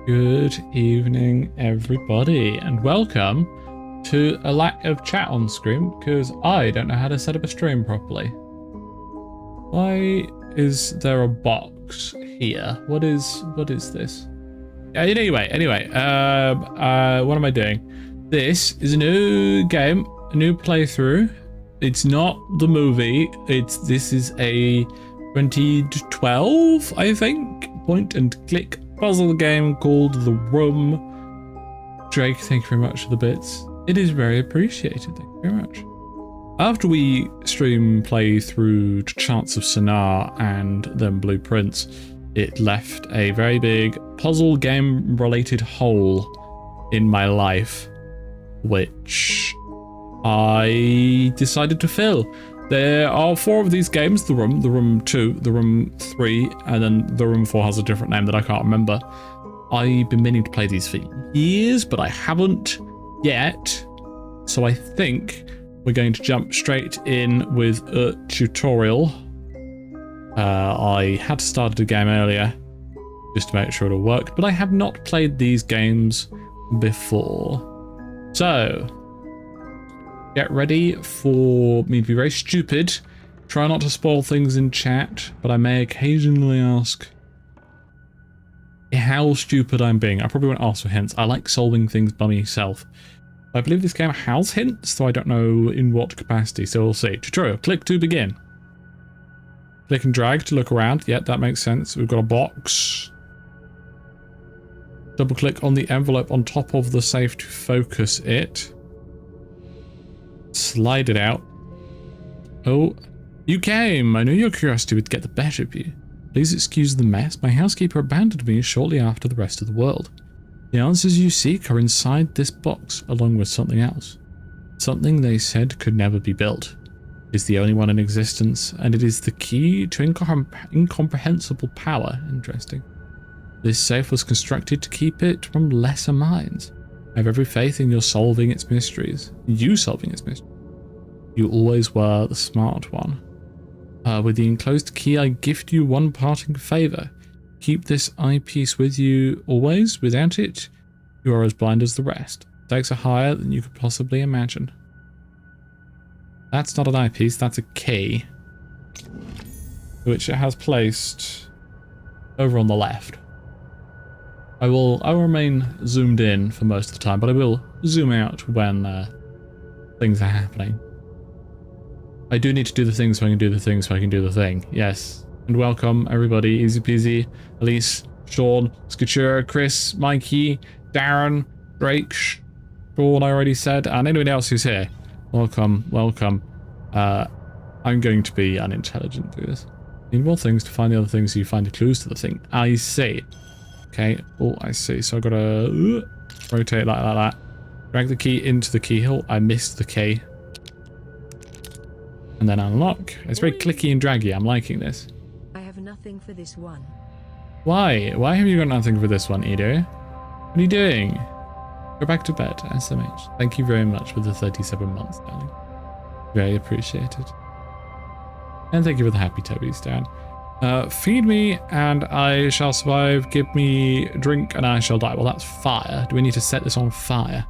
Good evening, everybody, and welcome to a lack of chat on screen because I don't know how to set up a stream properly. Why is there a box here? What is this? Anyway, what am I doing? This is a new game, a new playthrough. It's not the movie. This is a 2012, I think, point and click puzzle game called The Room. Drake, thank you very much for the bits. It is very appreciated. Thank you very much. After we stream play through Chants of Sennaar and then Blueprints, it left a very big puzzle game related hole in my life, which I decided to fill. There are 4 of these games: The Room 2, The Room 3, and then The Room 4 has a different name that I can't remember. I've been meaning to play these for years, but I haven't yet. So I think we're going to jump straight in with a tutorial. I had started a game earlier just to make sure it all worked, but I have not played these games before. So get ready for me to be very stupid. Try not to spoil things in chat, but I may occasionally ask how stupid I'm being. I probably won't ask for hints. I like solving things by myself. I believe this game has hints, though I don't know in what capacity, so we'll see. Tutorial. Click to begin. Click and drag to look around. Yeah, that makes sense. We've got a box. Double click on the envelope on top of the safe to focus it. Slide it out. Oh, you came. I knew your curiosity would get the better of you. Please excuse the mess. My housekeeper abandoned me shortly after the rest of the world. The answers you seek are inside this box, along with something else. Something they said could never be built. It is the only one in existence, and it is the key to incomprehensible power. Interesting. This safe was constructed to keep it from lesser minds. I have every faith in your solving its mysteries. You solving its mysteries. You always were the smart one. With the enclosed key, I gift you one parting favor. Keep this eyepiece with you always. Without it, you are as blind as the rest. Stakes are higher than you could possibly imagine. That's not an eyepiece, that's a key, which it has placed over on the left. I will remain zoomed in for most of the time, but I will zoom out when things are happening. I do need to do the thing so I can do the thing so I can do the thing. Yes. And welcome everybody. Easy peasy. Elise, Sean, Skature, Chris, Mikey, Darren, Drake, Sean I already said, and anyone else who's here. Welcome, welcome. I'm going to be unintelligent through this. Need more things to find the other things so you find the clues to the thing. I see. Okay. Oh, I see. So I've got to rotate like that. Drag the key into the keyhole. I missed the key. And then unlock. It's very clicky and draggy. I'm liking this. I have nothing for this one. Why? Why have you got nothing for this one, Edo? What are you doing? Go back to bed, SMH. Thank you very much for the 37 months, darling. Very appreciated. And thank you for the happy Tobies, Dan. Feed me and I shall survive. Give me drink and I shall die. Well, that's fire. Do we need to set this on fire?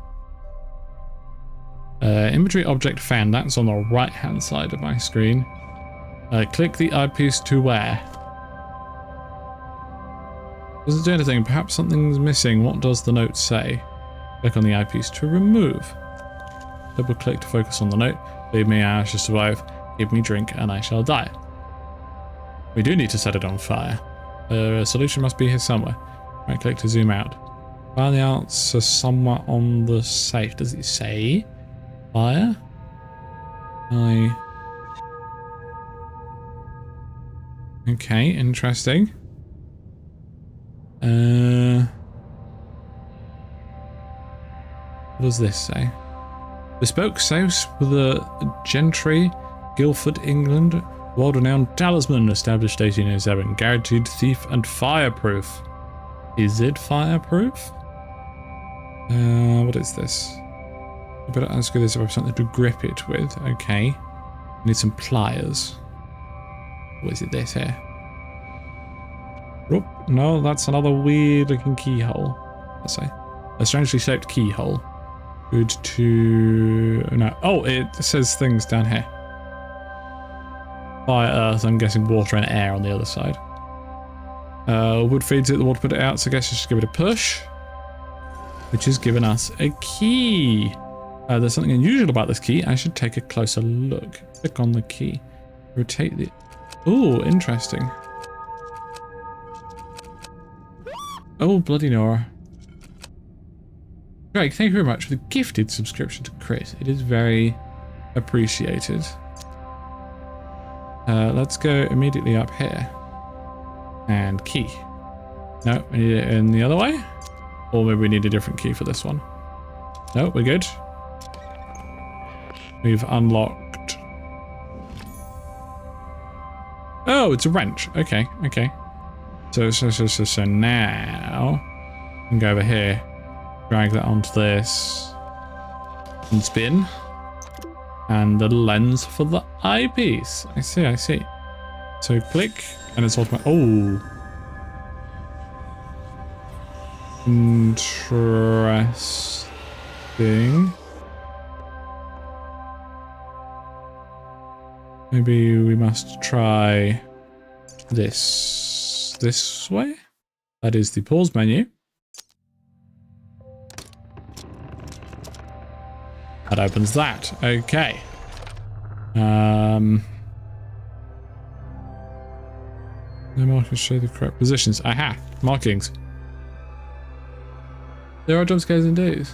Inventory object found. That's on the right-hand side of my screen. Click the eyepiece to where? Does it do anything? Perhaps something's missing. What does the note say? Click on the eyepiece to remove. Double click to focus on the note. Leave me, I shall survive. Give me drink and I shall die. We do need to set it on fire. A solution must be here somewhere. Right click to zoom out. Find the answer somewhere on the safe. Does it say fire? Okay, interesting. What does this say? Bespoke safes for the Gentry, Guildford, England. World-renowned talisman established 1807. Guaranteed thief and fireproof. Is it fireproof? What is this? I better ask you this if I have something to grip it with. Okay. I need some pliers. What is it this here? Oop, no, that's another weird looking keyhole. Let's say. A strangely shaped keyhole. Good to... No. Oh, it says things down here. Fire, earth, I'm guessing water and air on the other side. Wood feeds it, the water put it out, so I guess just give it a push. Which has given us a key. There's something unusual about this key. I should take a closer look. Click on the key. Rotate the... Ooh, interesting. Oh, bloody Nora. Greg, thank you very much for the gifted subscription to Chris. It is very appreciated. Let's go immediately up here. And key. No, we need it in the other way. Or maybe we need a different key for this one. No, we're good. We've unlocked... Oh, it's a wrench. Okay, okay. So now... I can go over here. Drag that onto this. And spin. And the lens for the eyepiece. I see, I see. So click, and it's automatic. Oh. Interesting. Maybe we must try this way. That is the pause menu. That opens that. Okay. The markers show the correct positions. Aha! Markings. There are jump scares indeed.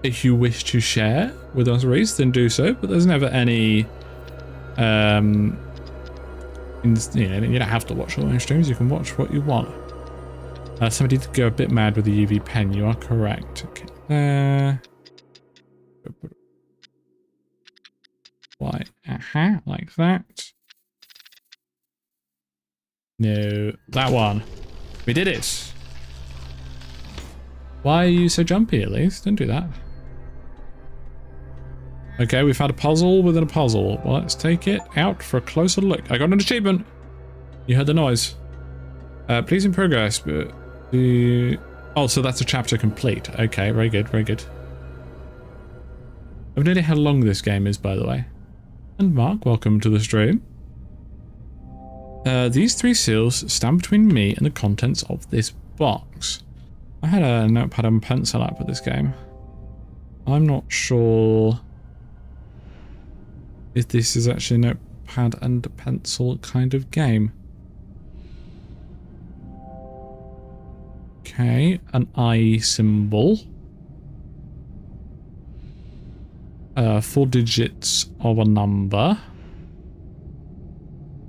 If you wish to share with us, Reese, then do so. But there's never any. You don't have to watch all my streams. You can watch what you want. Somebody did go a bit mad with the UV pen. You are correct. Okay. Why? Aha, like that. No, that one. We did it. Why are you so jumpy, at least? Don't do that. Okay, we've had a puzzle within a puzzle. Well, let's take it out for a closer look. I got an achievement. You heard the noise. Please in progress, but oh, so that's a chapter complete. Okay, very good, very good. I have no idea how long this game is, by the way. And Mark, welcome to the stream. These 3 seals stand between me and the contents of this box. I had a notepad and pencil app for this game. I'm not sure if this is actually a notepad and a pencil kind of game. Okay, an I symbol. 4 digits of a number.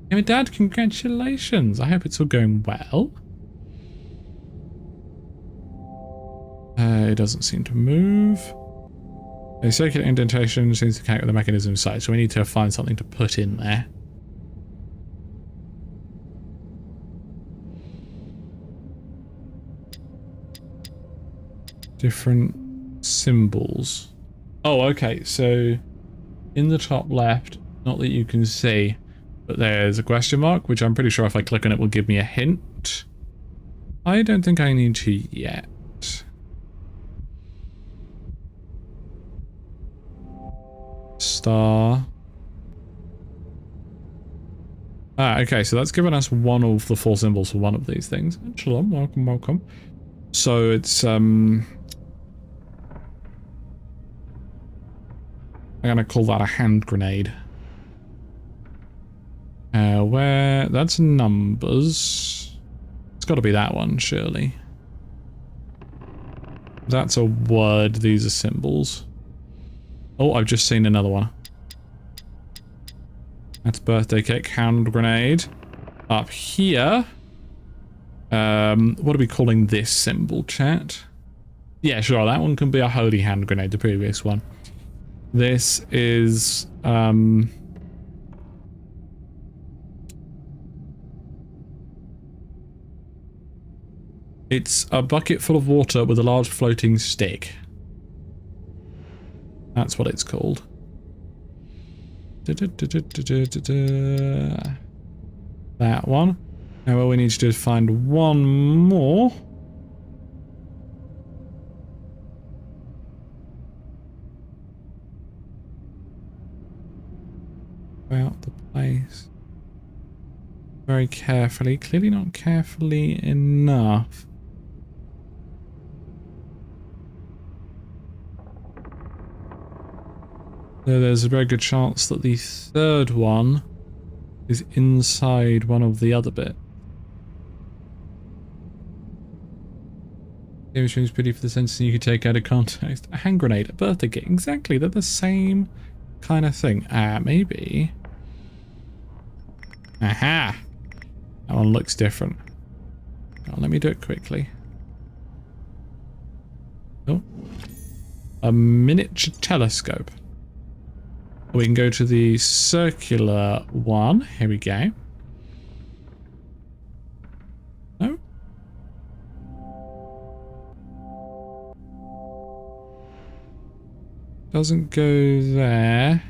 Hey, Dad, congratulations. I hope it's all going well. It doesn't seem to move. A circular indentation seems to count with the mechanism inside, so we need to find something to put in there. Different symbols. Oh, okay, so in the top left, not that you can see, but there's a question mark, which I'm pretty sure if I click on it will give me a hint. I don't think I need to yet. Star. Ah, okay, so that's given us one of the 4 symbols for one of these things. Shalom, welcome, welcome. So it's, I'm gonna call that a hand grenade. Where... That's numbers. It's gotta be that one, surely. That's a word, these are symbols. Oh, I've just seen another one. That's birthday cake, hand grenade. Up here. What are we calling this symbol, chat? Yeah, sure, that one can be a holy hand grenade, the previous one. This is, it's a bucket full of water with a large floating stick. That's what it's called. That one. Now what we need to do is find one more. about the place very carefully. Clearly not carefully enough. So there's a very good chance that the third one is inside one of the other bits. Game streams pretty for the sense you could take out of context. A hand grenade, a birthday cake. Exactly, they're the same kind of thing. Maybe. Aha! That one looks different. Let me do it quickly. Oh. A miniature telescope. We can go to the circular one. Here we go. No? Doesn't go there.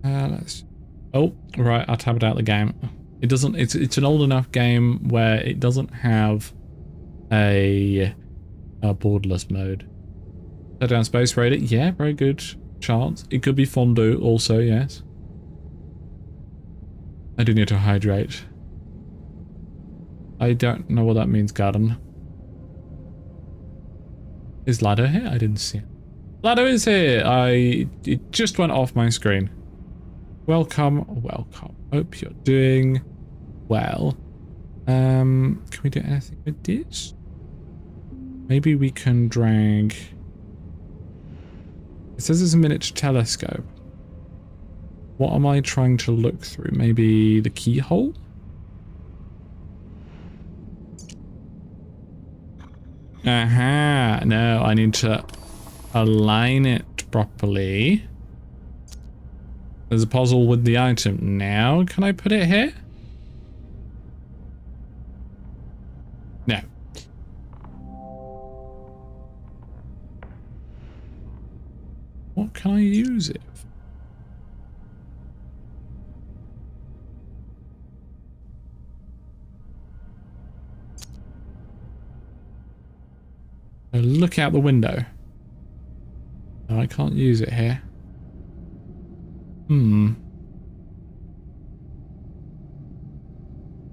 Let's... Oh, right, I tabbed out the game. It doesn't... It's an old enough game where it doesn't have a borderless mode. Shut down Space Raider. Yeah, very good chance. It could be Fondue also, yes. I do need to hydrate. I don't know what that means, Garden. Is Lado here? I didn't see it. Lado is here! It just went off my screen. Welcome, welcome. Hope you're doing well. Can we do anything with this? Maybe we can drag... It says it's a miniature telescope. What am I trying to look through? Maybe the keyhole? Aha! No, I need to align it properly. There's a puzzle with the item. Now, can I put it here? No. What can I use it for? Look out the window. No, I can't use it here.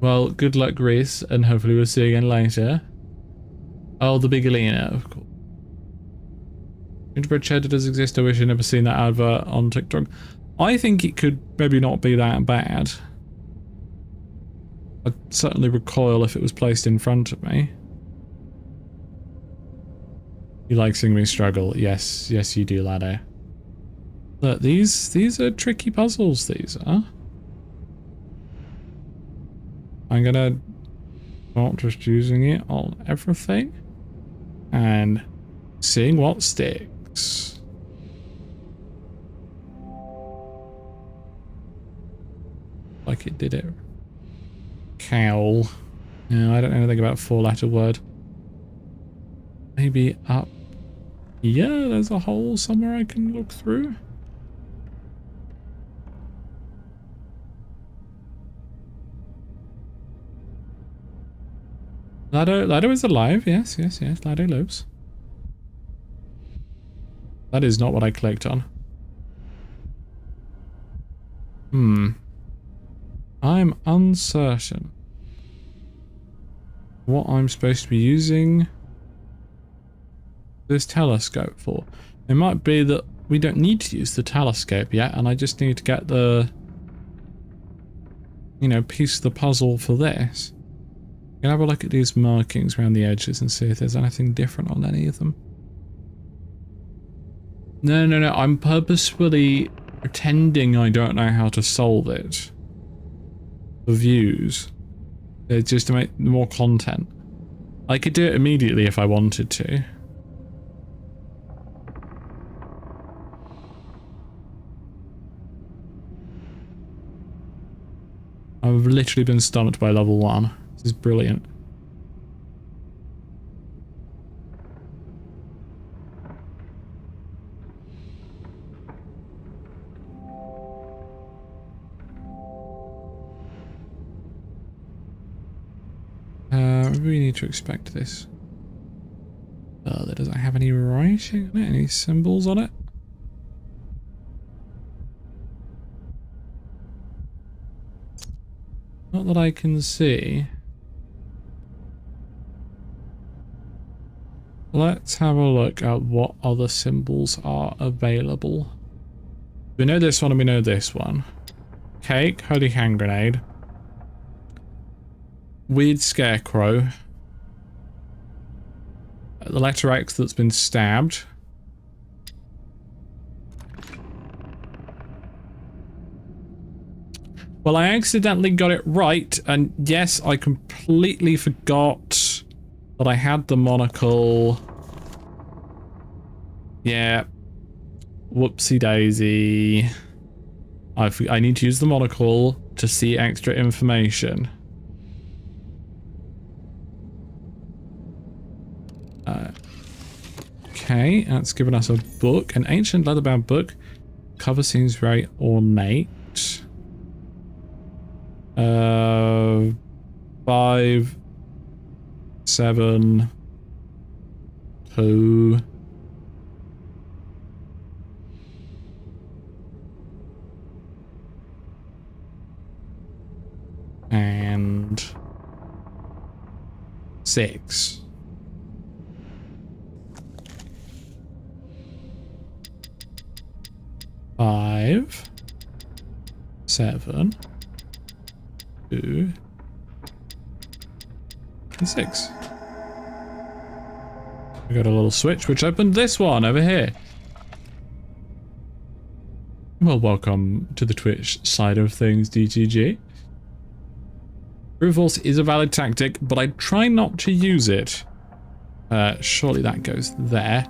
Well, good luck, Reese, and hopefully we'll see you again later. Oh, the big Alina, of course. Gingerbread cheddar does exist. I wish I'd never seen that advert on TikTok. I think it could maybe not be that bad. I'd certainly recoil if it was placed in front of me. You like seeing me struggle? Yes, yes you do, Lado. Look, these are tricky puzzles, these are. I'm gonna start just using it on everything and seeing what sticks. Like it did it. Cowl. No, I don't know anything about a four-letter word. Maybe up here there's a hole somewhere I can look through. Lado is alive. Yes, yes, yes. Lado lives. That is not what I clicked on. I'm uncertain what I'm supposed to be using this telescope for. It might be that we don't need to use the telescope yet, and I just need to get the, you know, piece of the puzzle for this. I'm gonna have a look at these markings around the edges and see if there's anything different on any of them. No, no, no, I'm purposefully pretending I don't know how to solve it. For views. It's just to make more content. I could do it immediately if I wanted to. I've literally been stumped by level 1. This is brilliant. Maybe we need to expect this. That doesn't have any writing on it, any symbols on it. Not that I can see. Let's have a look at what other symbols are available. We know this one and we know this one. Cake, holy hand grenade. Weird scarecrow. The letter X that's been stabbed. Well, I accidentally got it right, and yes, I completely forgot that I had the monocle. Yeah. Whoopsie daisy. I need to use the monocle to see extra information. Okay, that's given us a book, an ancient leather-bound book. Cover seems very ornate. 5, 7, 2. And 6. Five, 7, 2, and 6. We got a little switch which opened this one over here. Well, welcome to the Twitch side of things, DTG. Brute force is a valid tactic, but I try not to use it. Surely that goes there.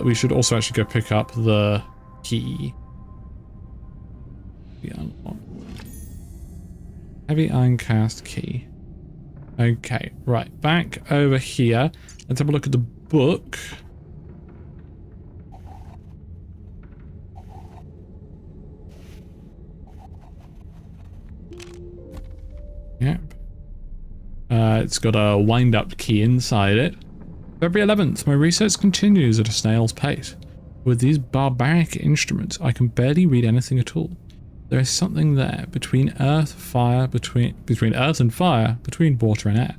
We should also actually go pick up the key. Heavy iron cast key. Okay, right, back over here. Let's have a look at the book. Yep. It's got a wind-up key inside it. February 11th, my research continues at a snail's pace. With these barbaric instruments, I can barely read anything at all. There is something there between earth, fire, between earth and fire, between water and air.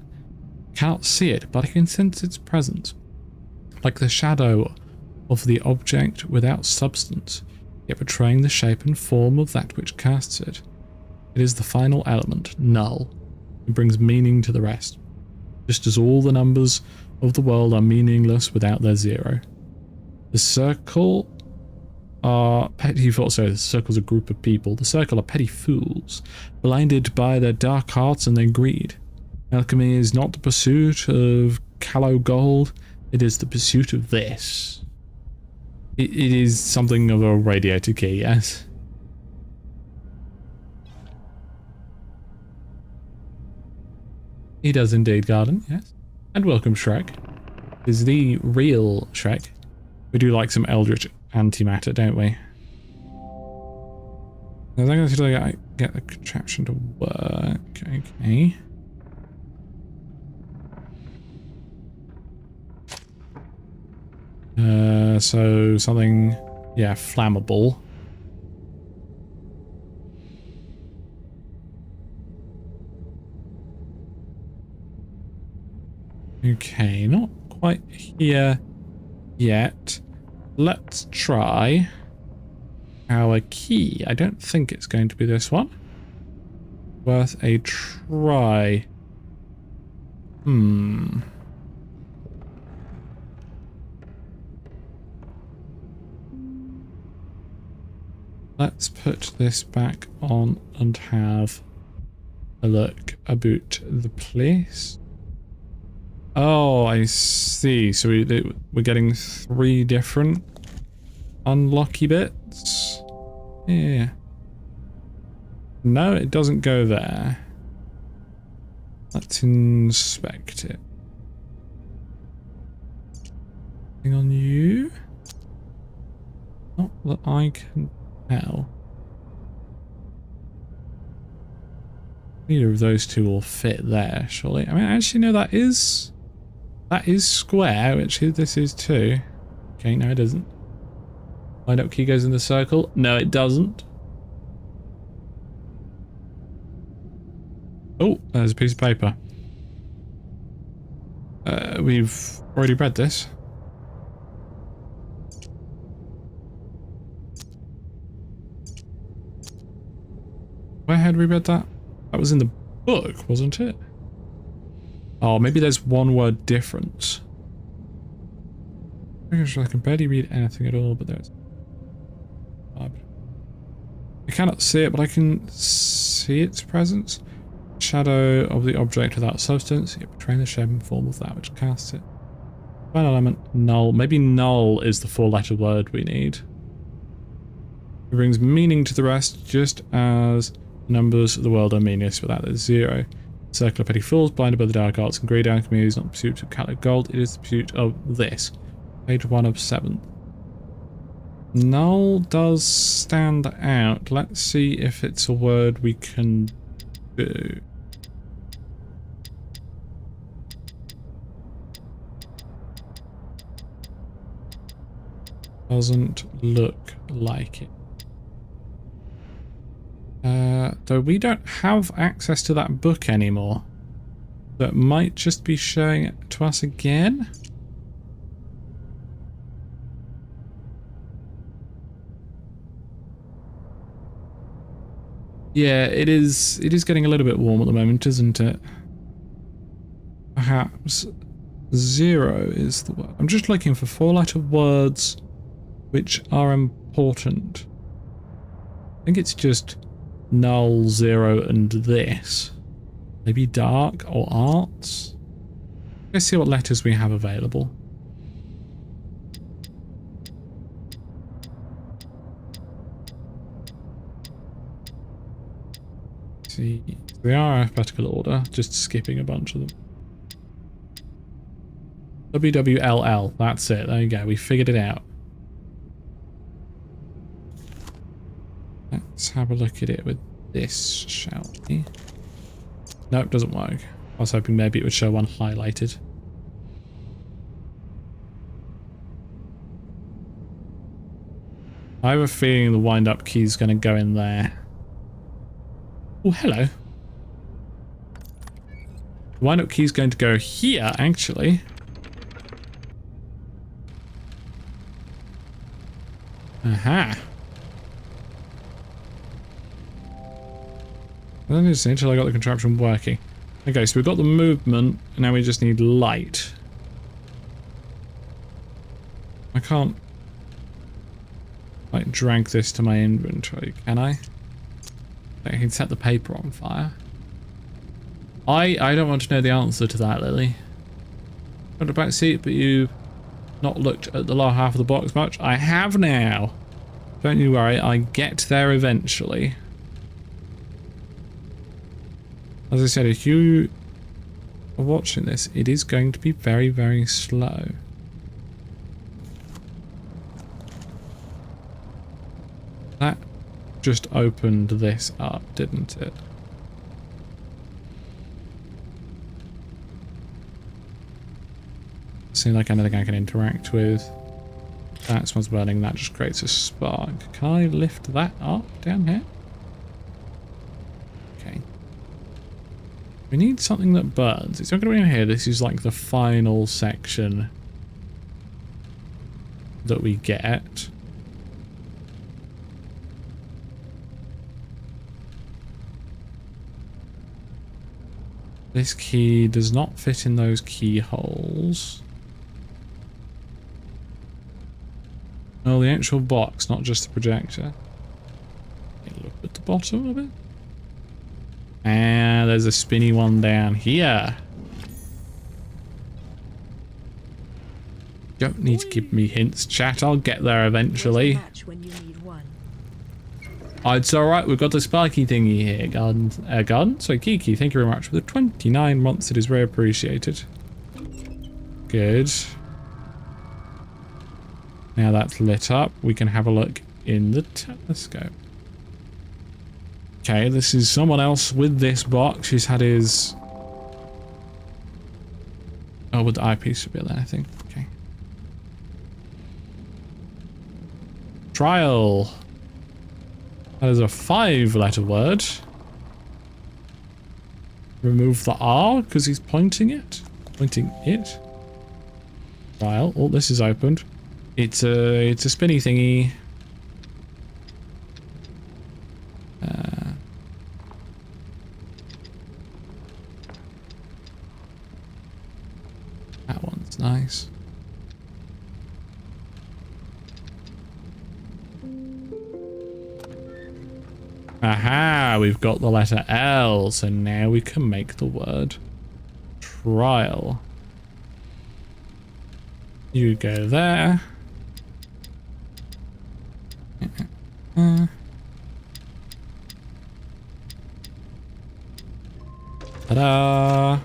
I cannot see it, but I can sense its presence. Like the shadow of the object without substance, yet betraying the shape and form of that which casts it. It is the final element, null. It brings meaning to the rest. Just as all the numbers of the world are meaningless without their zero. The circle are petty fools. So the circle's a group of people. The circle are petty fools, blinded by their dark hearts and their greed. Alchemy is not the pursuit of callow gold. It is the pursuit of this. It is something of a radiator key, yes. He does indeed, Garden, yes. And welcome, Shrek. Is the real Shrek. We do like some Eldritch antimatter, don't we? I think until I get the contraption to work. Okay. So something, yeah, flammable. Okay, not quite here yet. Let's try our key. I don't think it's going to be this one. Worth a try. Let's put this back on and have a look about the place. Oh, I see. So we're getting 3 different unlucky bits. Yeah. No, it doesn't go there. Let's inspect it. Anything on you? Not that I can tell. Neither of those two will fit there, surely. I mean, actually, no, that is square, which this is too. Okay, no, it doesn't. Wind up key goes in the circle. No, it doesn't. Oh, there's a piece of paper. We've already read this. Where had we read that? That was in the book, wasn't it? Oh, maybe there's one word difference. I can barely read anything at all, but there's... I cannot see it, but I can see its presence. Shadow of the object without substance, yet betraying the shape and form of that which casts it. Final element, null. Maybe null is the 4-letter word we need. It brings meaning to the rest, just as numbers of the world are meaningless without the 0. Circle of petty fools, blinded by the dark arts and greed alchemy is not the pursuit of Catholic gold, it is the pursuit of this. Page 1 of 7. Null does stand out. Let's see if it's a word we can do. Doesn't look like it. Though we don't have access to that book anymore. That might just be showing it to us again. Yeah, it is getting a little bit warm at the moment, isn't it? Perhaps 0 is the word. I'm just looking for 4-letter words which are important. I think it's just null, 0, and this. Maybe dark or arts? Let's see what letters we have available. See, they are alphabetical order, just skipping a bunch of them. WWLL, that's it, there you go, we figured it out. Let's have a look at it with this, shall we? Nope, doesn't work. I was hoping maybe it would show one highlighted. I have a feeling the wind-up key is going to go in there. Oh, hello. The wind-up key is going to go here, actually. Aha. That is until I got the contraption working. Okay, so we've got the movement, and now we just need light. I can't like drag this to my inventory, can I? I can set the paper on fire. I don't want to know the answer to that, Lily. Got a back seat, but you've not looked at the lower half of the box much. I have now. Don't you worry, I get there eventually. As I said, if you are watching this, it is going to be very, very slow. That just opened this up, didn't it? Seems like anything I can interact with. That's what's burning, that just creates a spark. Can I lift that up down here? Okay. We need something that burns. It's not going to be in here. This is like the final section that we get. This key does not fit in those keyholes. No, the actual box, not just the projector. Okay, look at the bottom of it. And there's a spinny one down here. Don't need to give me hints, chat. I'll get there eventually. Oh, it's alright, we've got the sparky thingy here. Garden? Sorry, Kiki, thank you very much for the 29 months. It is very appreciated. Good. Now that's lit up, we can have a look in the telescope. Okay, this is someone else with this box. He's had his... Oh, with the eyepiece would be there, I think. Okay. Trial. That is a 5-letter word. remove the R because he's pointing it. Pointing it. Trial. Oh, this is opened. It's a spinny thingy. That one's nice. Aha, we've got the letter L, so now we can make the word trial. You go there. Ta-da!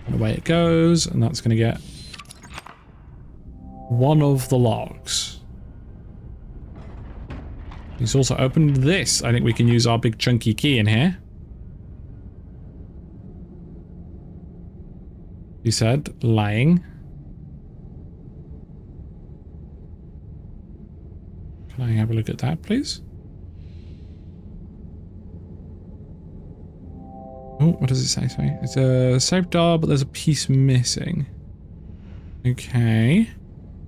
And away it goes, and that's going to get one of the logs. He's also opened this. I think we can use our big chunky key in here. He said, lying. Can I have a look at that, please? Oh, what does it say? Sorry. It's a safe door, but there's a piece missing. Okay.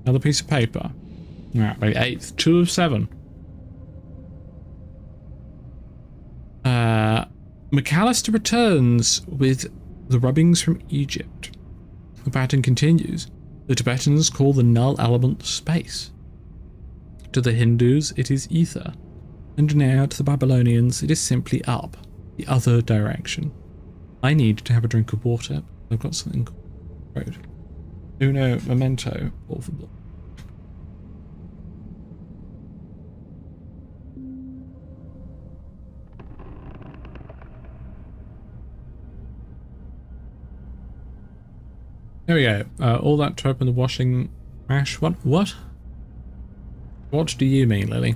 Another piece of paper. Alright, by 8th. 2 of 7. McAllister returns with the rubbings from Egypt. The pattern continues. The Tibetans call the null element space. To the Hindus, it is ether. And now, to the Babylonians, it is simply up, the other direction. I need to have a drink of water. I've got something called Uno memento, por favor. There we go. All that to open the washing mash. What? What? What do you mean, Lily?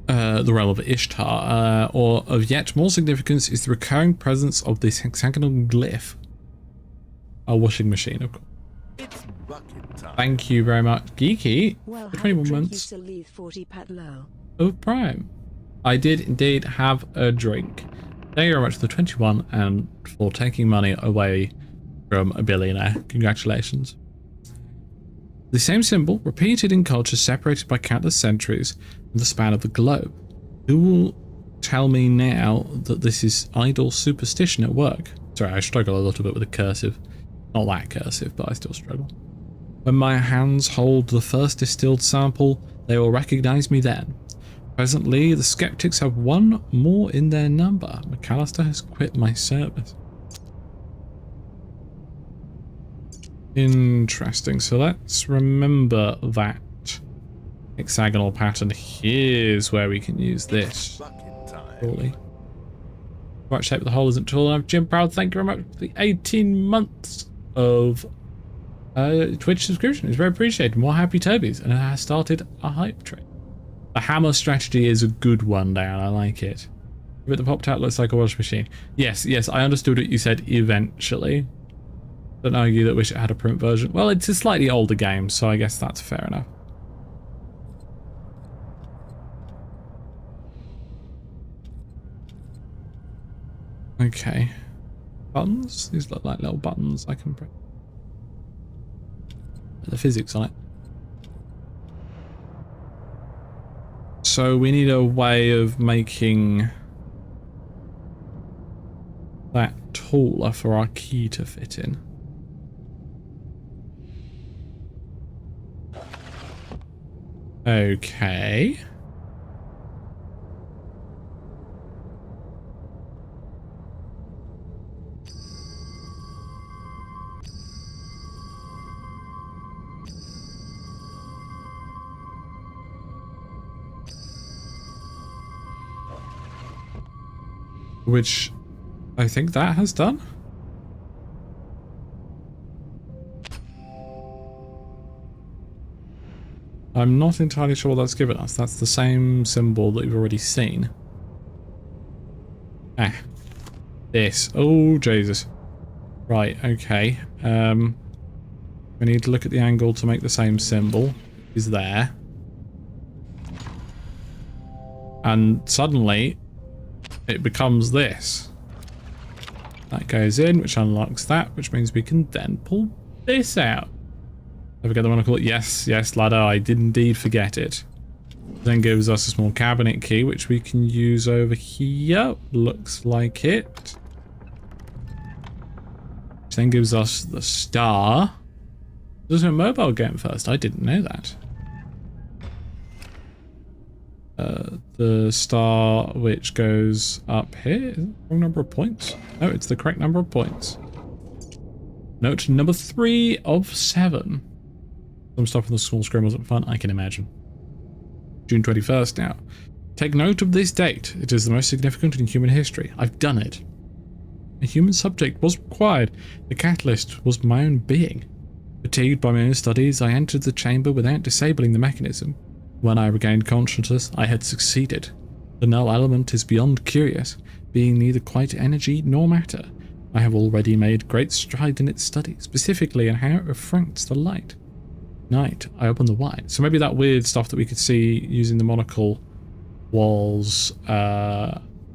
The realm of Ishtar, or of yet more significance, is the recurring presence of this hexagonal glyph. A washing machine, of course. It's bucket time. Thank you very much, Geeky, Well, for have a 21 drink, months you leave 40 pat low. of Prime. I did indeed have a drink. Thank you very much for the 21 and for taking money away from a billionaire. Congratulations. The same symbol, repeated in cultures separated by countless centuries in the span of the globe. Who will tell me now that this is idle superstition at work? Sorry, I struggle a little bit with the cursive. Not that cursive, but I still struggle. When my hands hold the first distilled sample, they will recognize me then. Presently, the skeptics have one more in their number. McAllister has quit my service. Interesting. So let's remember that hexagonal pattern. Here's where we can use this. Bucket time. Surely. Right shape of the hole isn't tall enough. Jim Proud, thank you very much for the 18 months of Twitch subscription. It's very appreciated. More happy Tobies, and it has started a hype train. The hammer strategy is a good one, Dan. I like it. But the popped out looks like a wash machine. Yes, I understood what you said eventually. Don't argue that wish it had a print version. Well, it's a slightly older game, so I guess that's fair enough. Okay. Buttons? These look like little buttons I can press. The physics on it. So we need a way of making that taller for our key to fit in. Okay. Which I think that has done. I'm not entirely sure what that's given us. That's the same symbol that we've already seen. Ah. This. Oh, Jesus. Right, okay. We need to look at the angle to make the same symbol. Is there. And suddenly it becomes this. That goes in, which unlocks that, which means we can then pull this out. I forget the monocle. Yes, ladder. I did indeed forget it. Then gives us a small cabinet key, which we can use over here. Looks like it. Which then gives us the star. There's a mobile game first. I didn't know that. The star which goes up here. Is it the wrong number of points? No, it's the correct number of points. Note number 3 of 7. Some stuff on the small screen wasn't fun, I can imagine. June 21st now. Take note of this date. It is the most significant in human history. I've done it. A human subject was required. The catalyst was my own being. Fatigued by my own studies, I entered the chamber without disabling the mechanism. When I regained consciousness, I had succeeded. The null element is beyond curious, being neither quite energy nor matter. I have already made great stride in its study, specifically in how it refracts the light. Night, I opened the wine. So maybe that weird stuff that we could see using the monocle was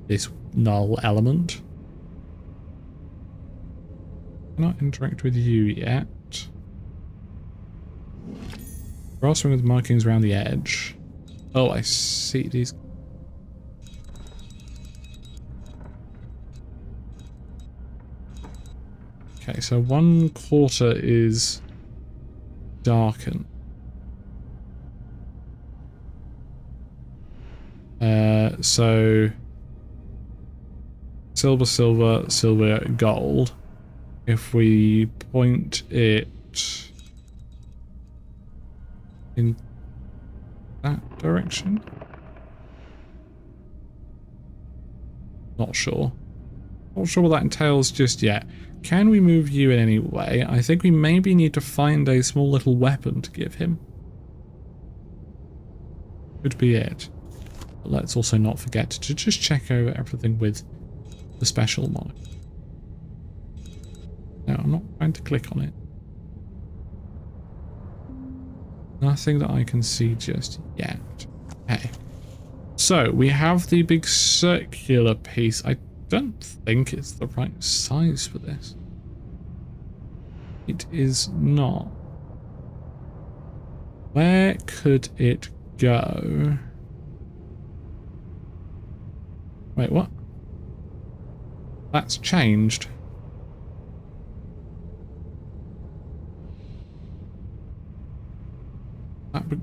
this null element. Cannot interact with you yet. Crossing with markings around the edge. Oh, I see these. Okay, so 1/4 is darkened. So silver, silver, silver, gold. If we point it in that direction? Not sure. Not sure what that entails just yet. Can we move you in any way? I think we maybe need to find a small little weapon to give him. Could be it. But let's also not forget to just check over everything with the special mod. No, I'm not trying to click on it. Nothing that I can see just yet. Okay. So, we have the big circular piece. I don't think it's the right size for this. It is not. Where could it go? Wait, what? That's changed.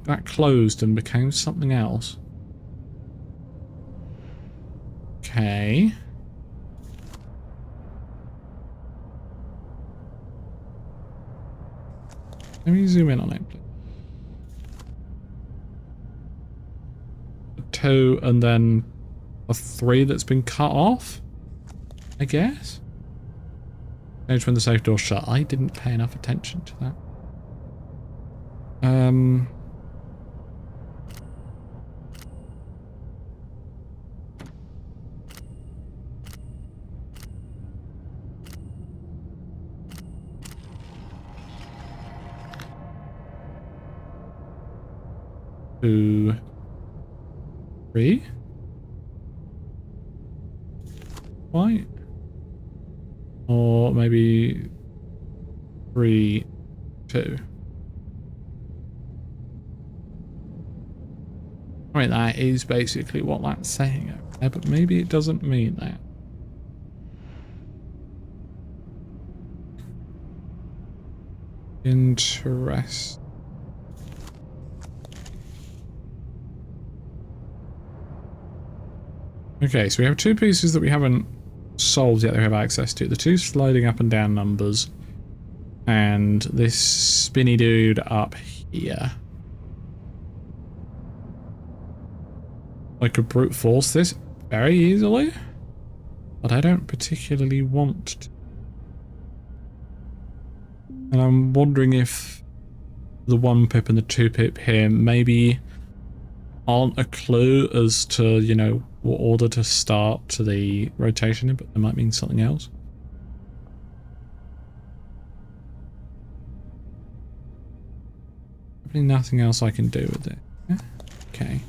That closed and became something else. Okay. Let me zoom in on it, please. A 2 and then a 3 that's been cut off, I guess. Notice when the safe door shut. I didn't pay enough attention to that. Two, 3. White. Or maybe 3, 2. I mean, that is basically what that's saying over there, but maybe it doesn't mean that. Interesting. Okay, so we have 2 pieces that we haven't solved yet that we have access to. The 2 sliding up and down numbers. And this spinny dude up here. I could brute force this very easily. But I don't particularly want to. And I'm wondering if the 1 pip and the 2 pip here maybe aren't a clue as to, you know, what order to start to the rotation, but they might mean something else. Probably nothing else I can do with it. Yeah? Okay.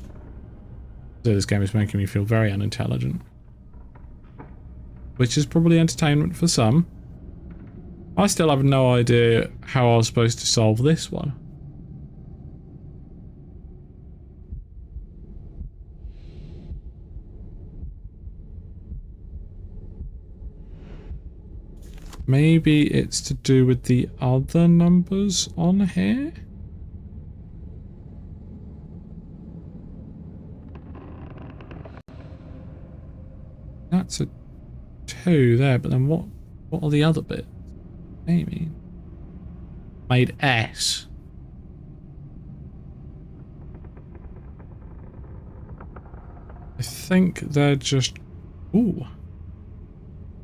So this game is making me feel very unintelligent. Which is probably entertainment for some. I still have no idea how I was supposed to solve this one. Maybe it's to do with the other numbers on here? That's a 2 there, but then what are the other bits? Maybe. Made S. I think they're just... Ooh.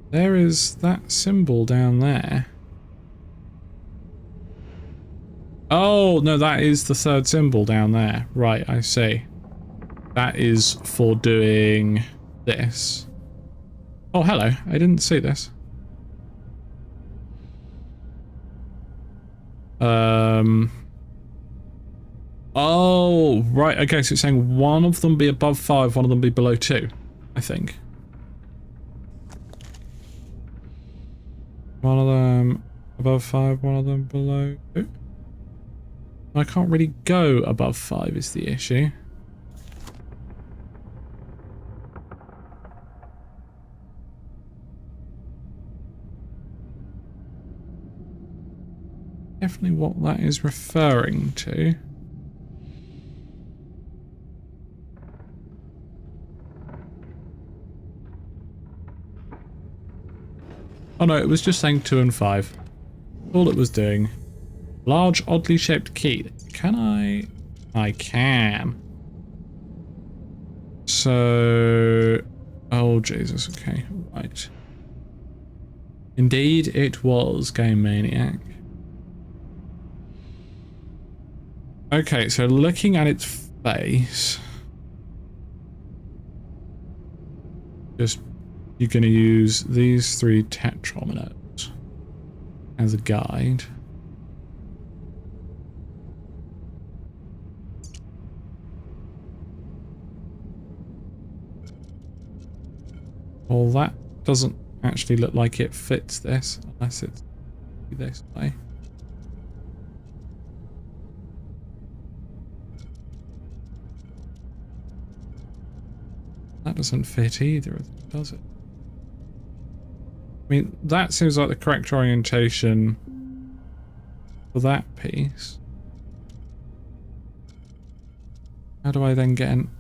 There is that symbol down there. Oh, no, that is the 3rd symbol down there. Right, I see. That is for doing this. Oh, hello. I didn't see this. Oh, right. Okay, so it's saying one of them be above 5, one of them be below 2, I think. One of them above 5, one of them below 2. I can't really go above 5 is the issue. Definitely what that is referring to. Oh no, it was just saying 2 and 5. All it was doing. Large, oddly shaped key. Can I? I can. So... Oh, Jesus, okay, right. Indeed, it was Game Maniac. Okay, so looking at its face... Just... You're going to use these 3 tetrometers as a guide. Well, that doesn't actually look like it fits this, unless it's this way. That doesn't fit either, does it? I mean, that seems like the correct orientation for that piece. How do I then get an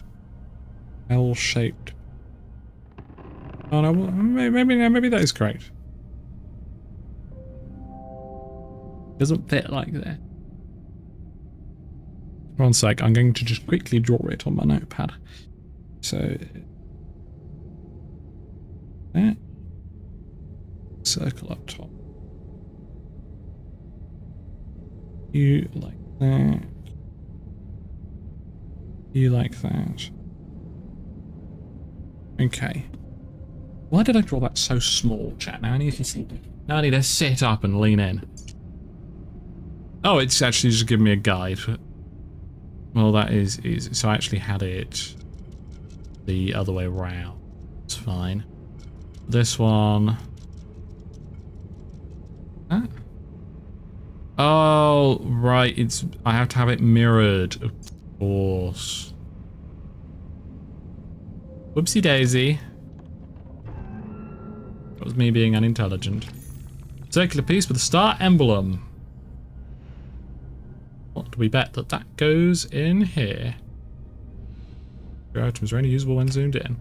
L-shaped? Oh no, maybe that is correct. Doesn't fit like that. One sec, I'm going to just quickly draw it on my notepad. So, that. Circle up top. You like that. You like that. Okay. Why did I draw that so small, chat? Now I need to sit up and lean in. Oh, it's actually just giving me a guide. Well, that is easy. So I actually had it the other way around. It's fine. This one... Huh? Oh, right. I have to have it mirrored, of course. Whoopsie daisy. That was me being unintelligent. Circular piece with a star emblem. What do we bet that goes in here? Your items are only usable when zoomed in.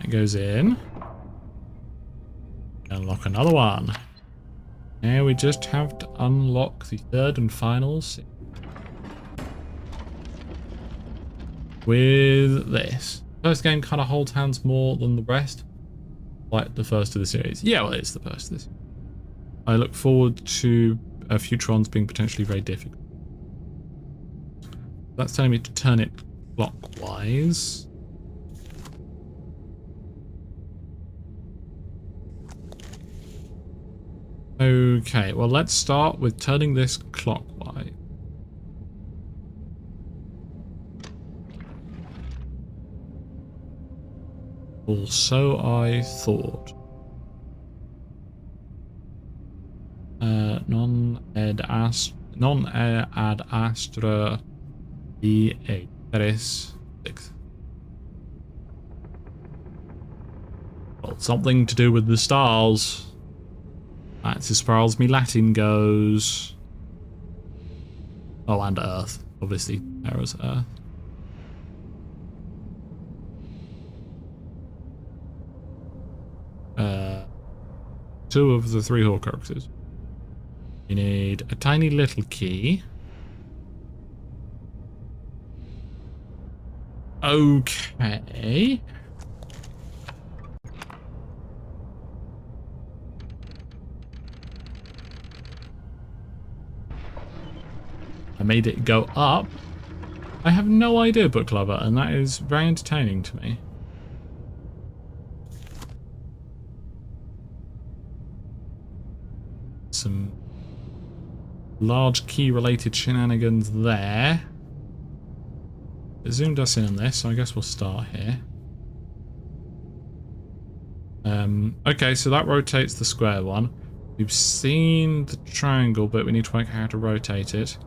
It goes in. Unlock another one. Now we just have to unlock the 3rd and final with this. First game kind of holds hands more than the rest. Like the first of the series. Yeah, well, it's the first of this. I look forward to future ones being potentially very difficult. That's telling me to turn it clockwise. Okay, well, let's start with turning this clockwise. Or so I thought. Non ad astra di tres six. Well, something to do with the stars. That's as far as me Latin goes. Oh, and Earth, obviously. There is Earth. Two of the 3 Horcruxes. You need a tiny little key. Okay. I made it go up. I have no idea, Book Lover, and that is very entertaining to me. Some large key related shenanigans there. It zoomed us in on this, so I guess we'll start here. Okay, so that rotates the square one. We've seen the triangle, but we need to work out how to rotate it.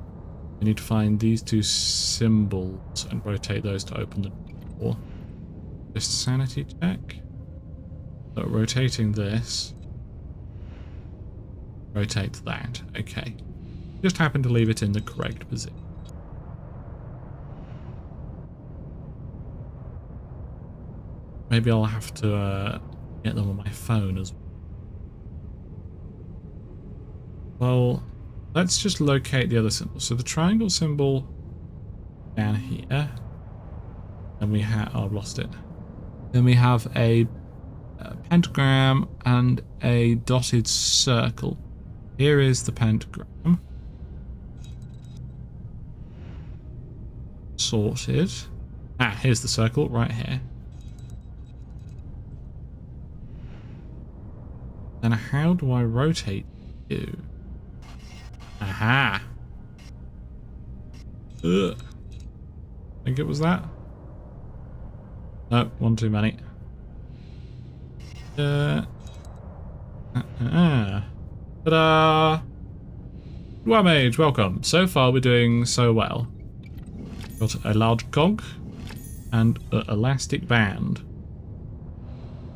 We need to find these 2 symbols and rotate those to open the door. Just a sanity check. So rotating this. Rotate that. Okay. Just happen to leave it in the correct position. Maybe I'll have to get them on my phone as well. Well, let's just locate the other symbol. So the triangle symbol down here. And we have... Oh, I've lost it. Then we have a pentagram and a dotted circle. Here is the pentagram. Sorted. Ah, here's the circle right here. Then how do I rotate you? Aha! Ugh. Think it was that? No, one too many. Ta-da! Mage, welcome. So far we're doing so well. Got a large cog and an elastic band.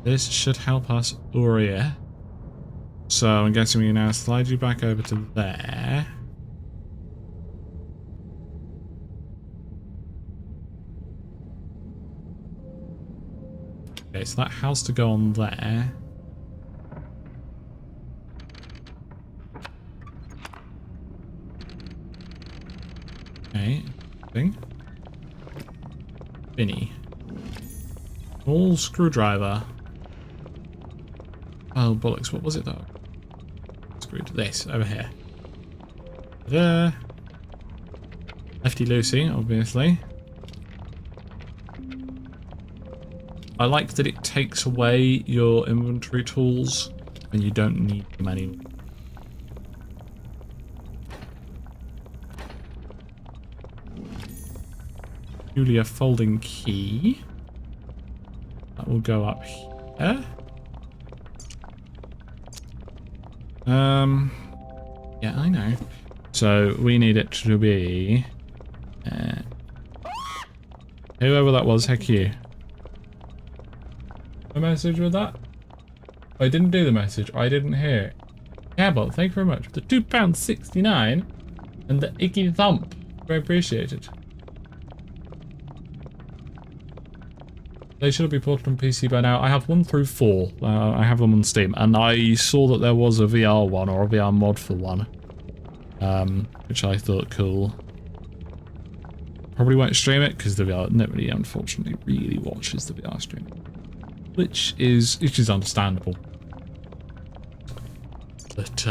This should help us Uria. So I'm guessing we can now slide you back over to there. Okay, so that has to go on there. Okay, thing. Binny. Small screwdriver. Oh, bollocks, what was it though? Screwed. This, over here. There. Lefty loosey, obviously. I like that it takes away your inventory tools and you don't need them anymore. Julia folding key. That will go up here. Yeah, I know. So we need it to be whoever that was, heck you. A message with that? I didn't do the message. I didn't hear it. Cabot, thank you very much. The £2.69 and the icky thump. Very appreciated. They should be ported on PC by now. I have 1 through 4. I have them on Steam, and I saw that there was a VR one or a VR mod for one, which I thought cool. Probably won't stream it because the VR nobody, unfortunately, really watches the VR stream, which is understandable. But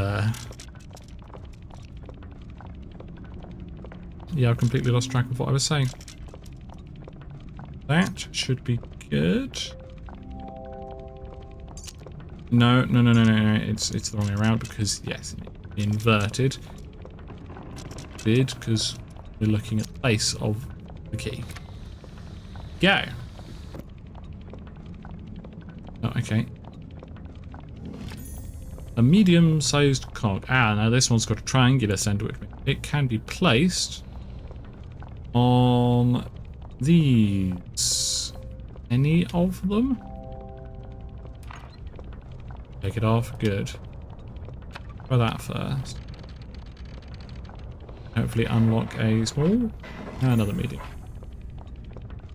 yeah, I've completely lost track of what I was saying. That should be good. No. It's the wrong way around because, yes, inverted. Did because we're looking at the base of the key. Go. Oh, okay. A medium-sized cog. Ah, now this one's got a triangular center, which means it can be placed on these. Any of them? Take it off. Good. Try that first. Hopefully unlock a small. Another medium.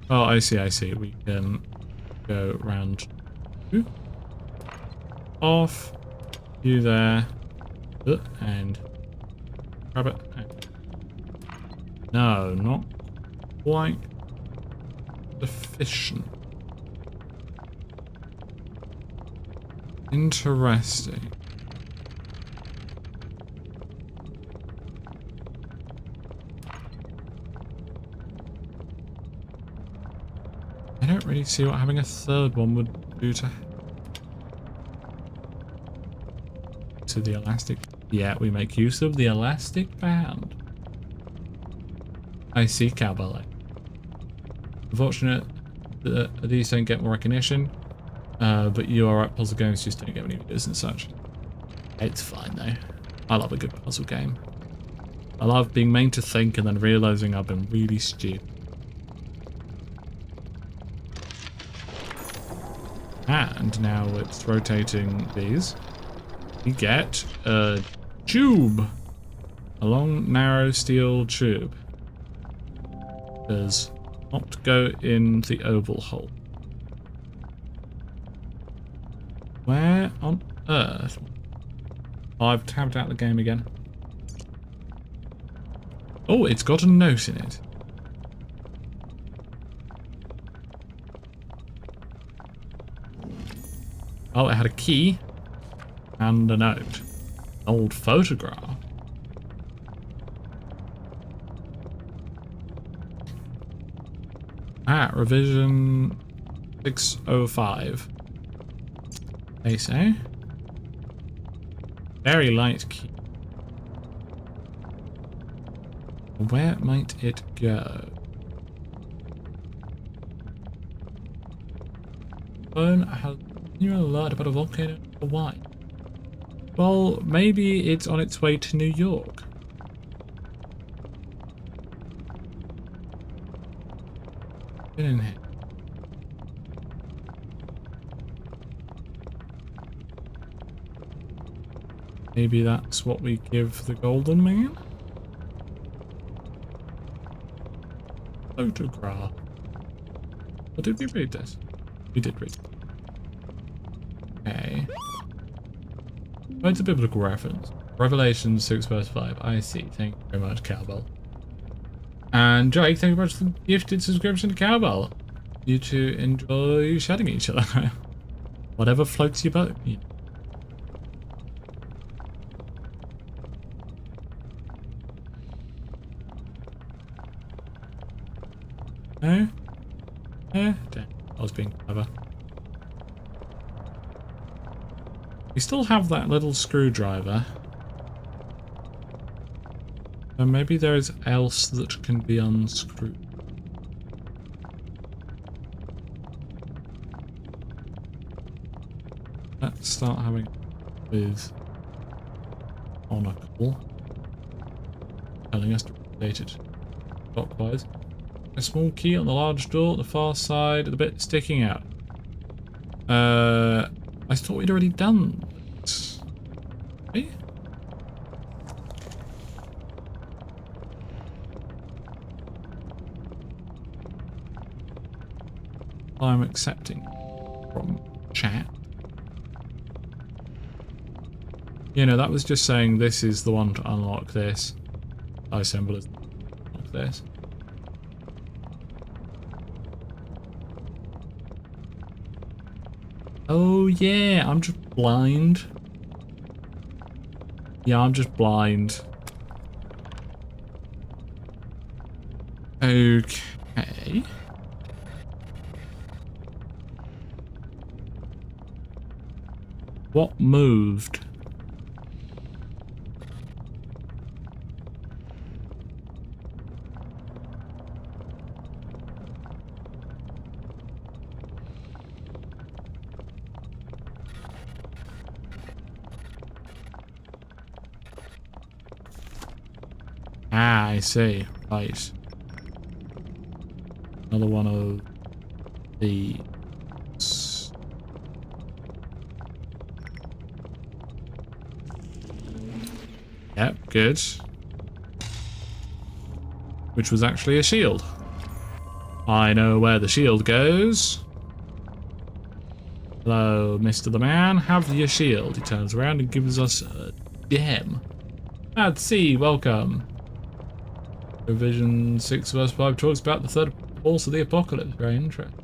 Oh, I see, I see. We can go round two. Off. You there. And grab it. No, not quite sufficient. Interesting. I don't really see what having a third one would do to the elastic. Yeah, we make use of the elastic band. I see, cowbell. Unfortunate that these don't get more recognition, but you are right, puzzle games just don't get any videos and such. It's fine though. I love a good puzzle game. I love being made to think and then realizing I've been really stupid. And now it's rotating these. We get a tube. A long, narrow steel tube. Does not go in the oval hole. Where on earth? Oh, I've tabbed out the game again. Oh, it's got a note in it. Oh, it had a key and a note. Old photograph. Ah, revision 605. They say. Very light key. Where might it go? Phone has you alert about a volcano in Hawaii. Well, maybe it's on its way to New York. Get in here. Maybe that's what we give the golden man? Photograph. Or did we read this? We did read it. Okay. Oh, it's a biblical reference. Revelation 6 verse 5. I see. Thank you very much, Cowbell. And Drake, thank you very much for the gifted subscription to Cowbell. You two enjoy shouting at each other. Whatever floats your boat. Yeah. No? No? Damn. I was being clever. We still have that little screwdriver. So maybe there is else that can be unscrewed. Let's start having with Monocle telling us to rotate it clockwise. A small key on the large door at the far side, the bit sticking out. I thought we'd already done that. Hey? I'm accepting from chat. You know, that was just saying this is the one to unlock this. I symbol is unlock this. Oh yeah, I'm just blind. Yeah, I'm just blind. Okay. What moved? Ah, I see. Right. Another one of these. Yep, good. Which was actually a shield. I know where the shield goes. Hello, Mr. the Man. Have your shield. He turns around and gives us a gem. At sea, welcome. Revision 6 verse 5 talks about the third pulse of the apocalypse. Very interesting.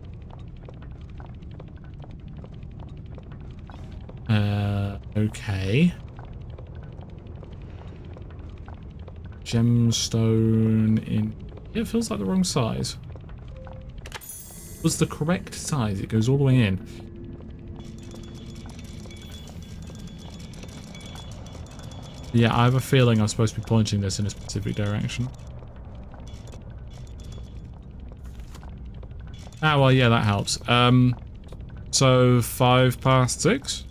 Okay. Gemstone in... Yeah, it feels like the wrong size. It was the correct size. It goes all the way in. Yeah, I have a feeling I'm supposed to be pointing this in a specific direction. Ah, well, yeah, that helps. So 5 past 6?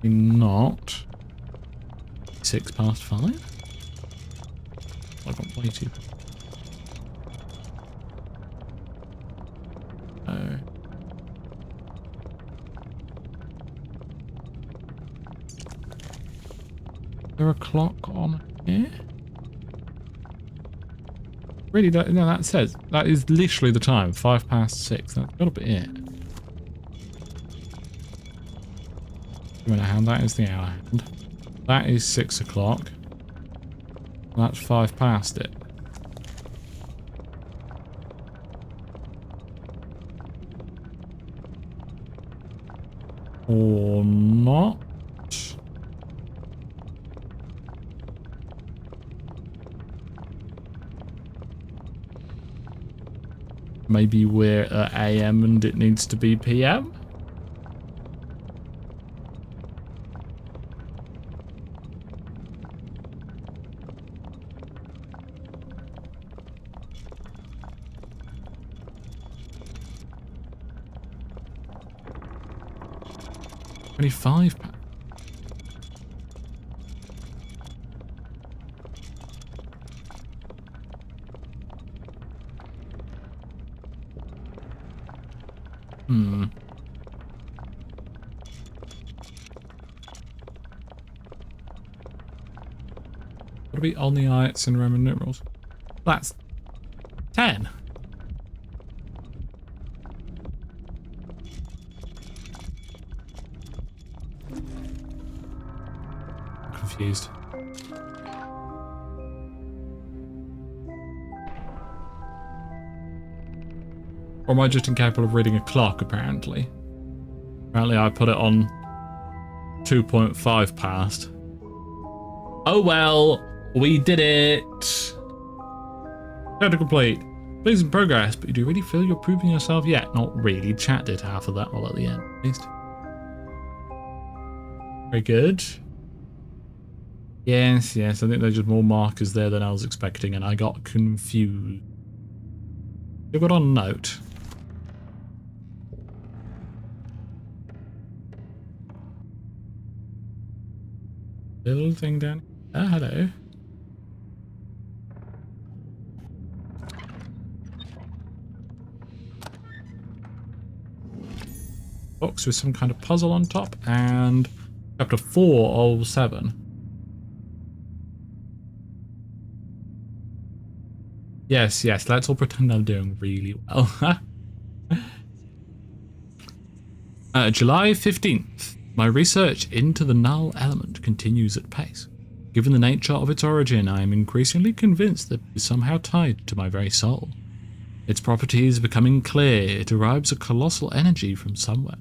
Not 6 past 5? I got way too. Oh. Is there a clock on here? Really, no, that says, that is literally the time, 5 past 6. That's got to be it. Minute hand, that is the hour hand. That is 6 o'clock. That's 5 past it. Or not. Maybe we're at AM and it needs to be PM? £25. Gotta be on the ites and Roman numerals. That's 10. Confused. Or am I just incapable of reading a clock, apparently? Apparently I put it on 2.5 past. Oh well, we did it! Chapter complete. Pleasing progress, but do you really feel you're proving yourself yet? Not really. Chat did half of that all at the end, at least. Very good. Yes, I think there's just more markers there than I was expecting, and I got confused. You got on note. Little thing down. Ah, hello. Box with some kind of puzzle on top, and chapter 4 of 7. Yes, let's all pretend I'm doing really well. July 15th. My research into the null element continues at pace. Given the nature of its origin, I am increasingly convinced that it is somehow tied to my very soul. Its properties becoming clear, it derives a colossal energy from somewhere.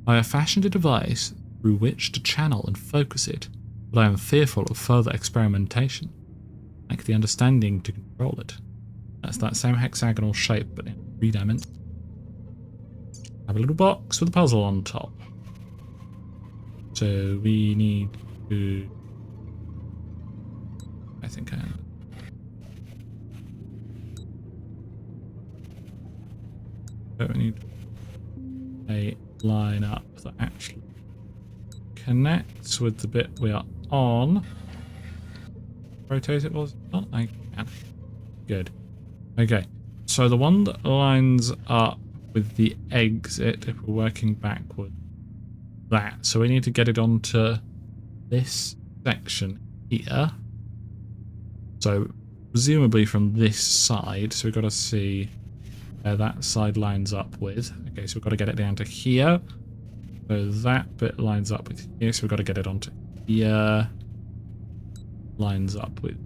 I have fashioned a device through which to channel and focus it, but I am fearful of further experimentation. I lack the understanding to control it. That's that same hexagonal shape, but in 3 dimensions. Have a little box with a puzzle on top. So we need to... I think I am. So we need a line up that actually connects with the bit we are on. Rotate it was not. I can. Good. Okay. So the one that lines up with the exit, if we're working backward, that. So we need to get it onto this section here. So presumably from this side. So we've got to see where that side lines up with. Okay, so we've got to get it down to here. So that bit lines up with here. So we've got to get it onto here. Lines up with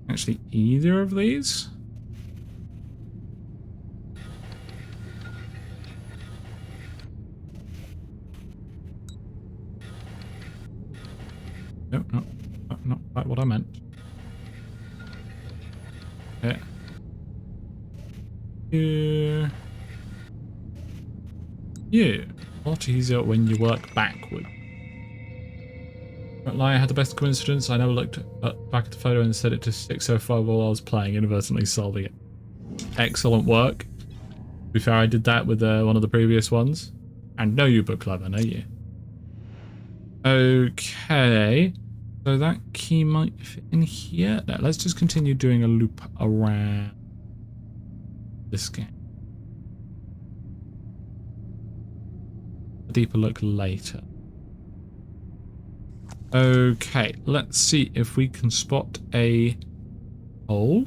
actually either of these. No, not quite what I meant. Okay. Yeah, a lot easier when you work backward. Don't lie, I had the best coincidence. I never looked back at the photo and set it to 6:05 while I was playing, inadvertently solving it. Excellent work. To be fair, I did that with one of the previous ones. And no, you were clever, no you. Okay. So that key might fit in here. Now, let's just continue doing a loop around this game. A deeper look later. Okay, let's see if we can spot a hole.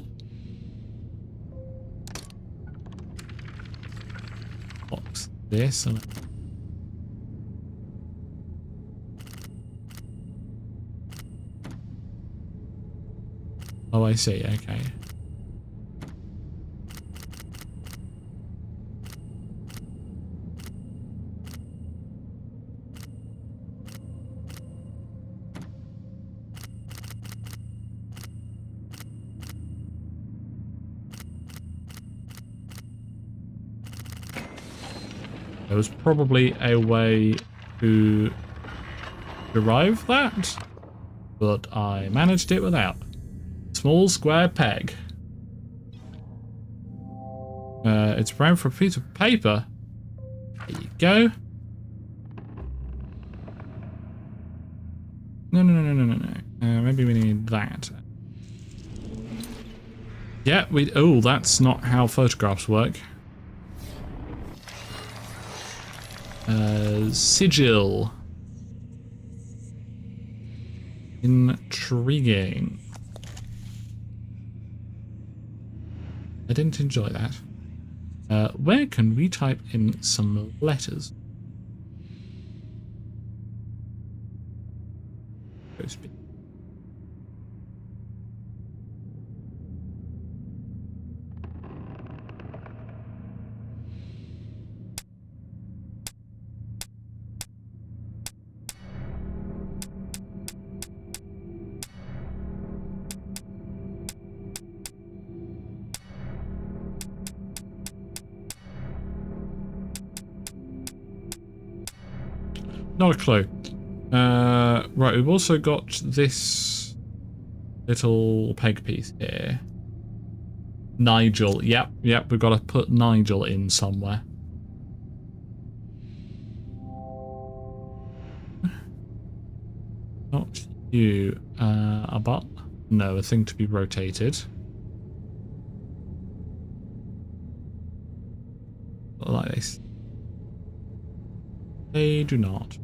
Box this and oh, I see, okay. There was probably a way to derive that, but I managed it without. Small square peg. It's brown for a piece of paper. There you go. No. Maybe we need that. Yeah, oh, that's not how photographs work. Sigil. Intriguing. I didn't enjoy that. Where can we type in some letters? Not a clue. Right, we've also got this little peg piece here. Nigel. Yep, we've got to put Nigel in somewhere. Not you. A button? No, a thing to be rotated. Like this. They do not.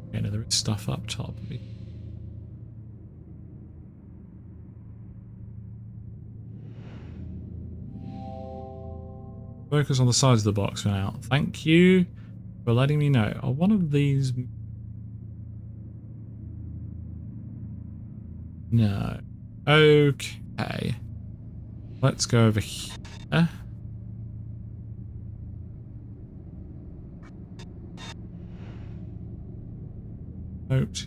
Okay, now there is stuff up top. Focus on the sides of the box for now. Thank you for letting me know. Are one of these... No. Okay. Let's go over here. Note.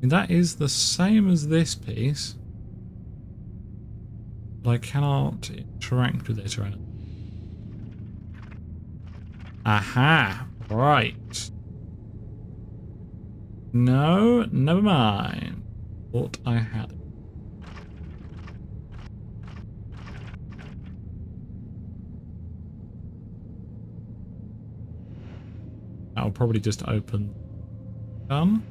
And that is the same as this piece. But I cannot interact with it or anything. Aha! Right. No, never mind. Thought I had it. I'll probably just open. Done.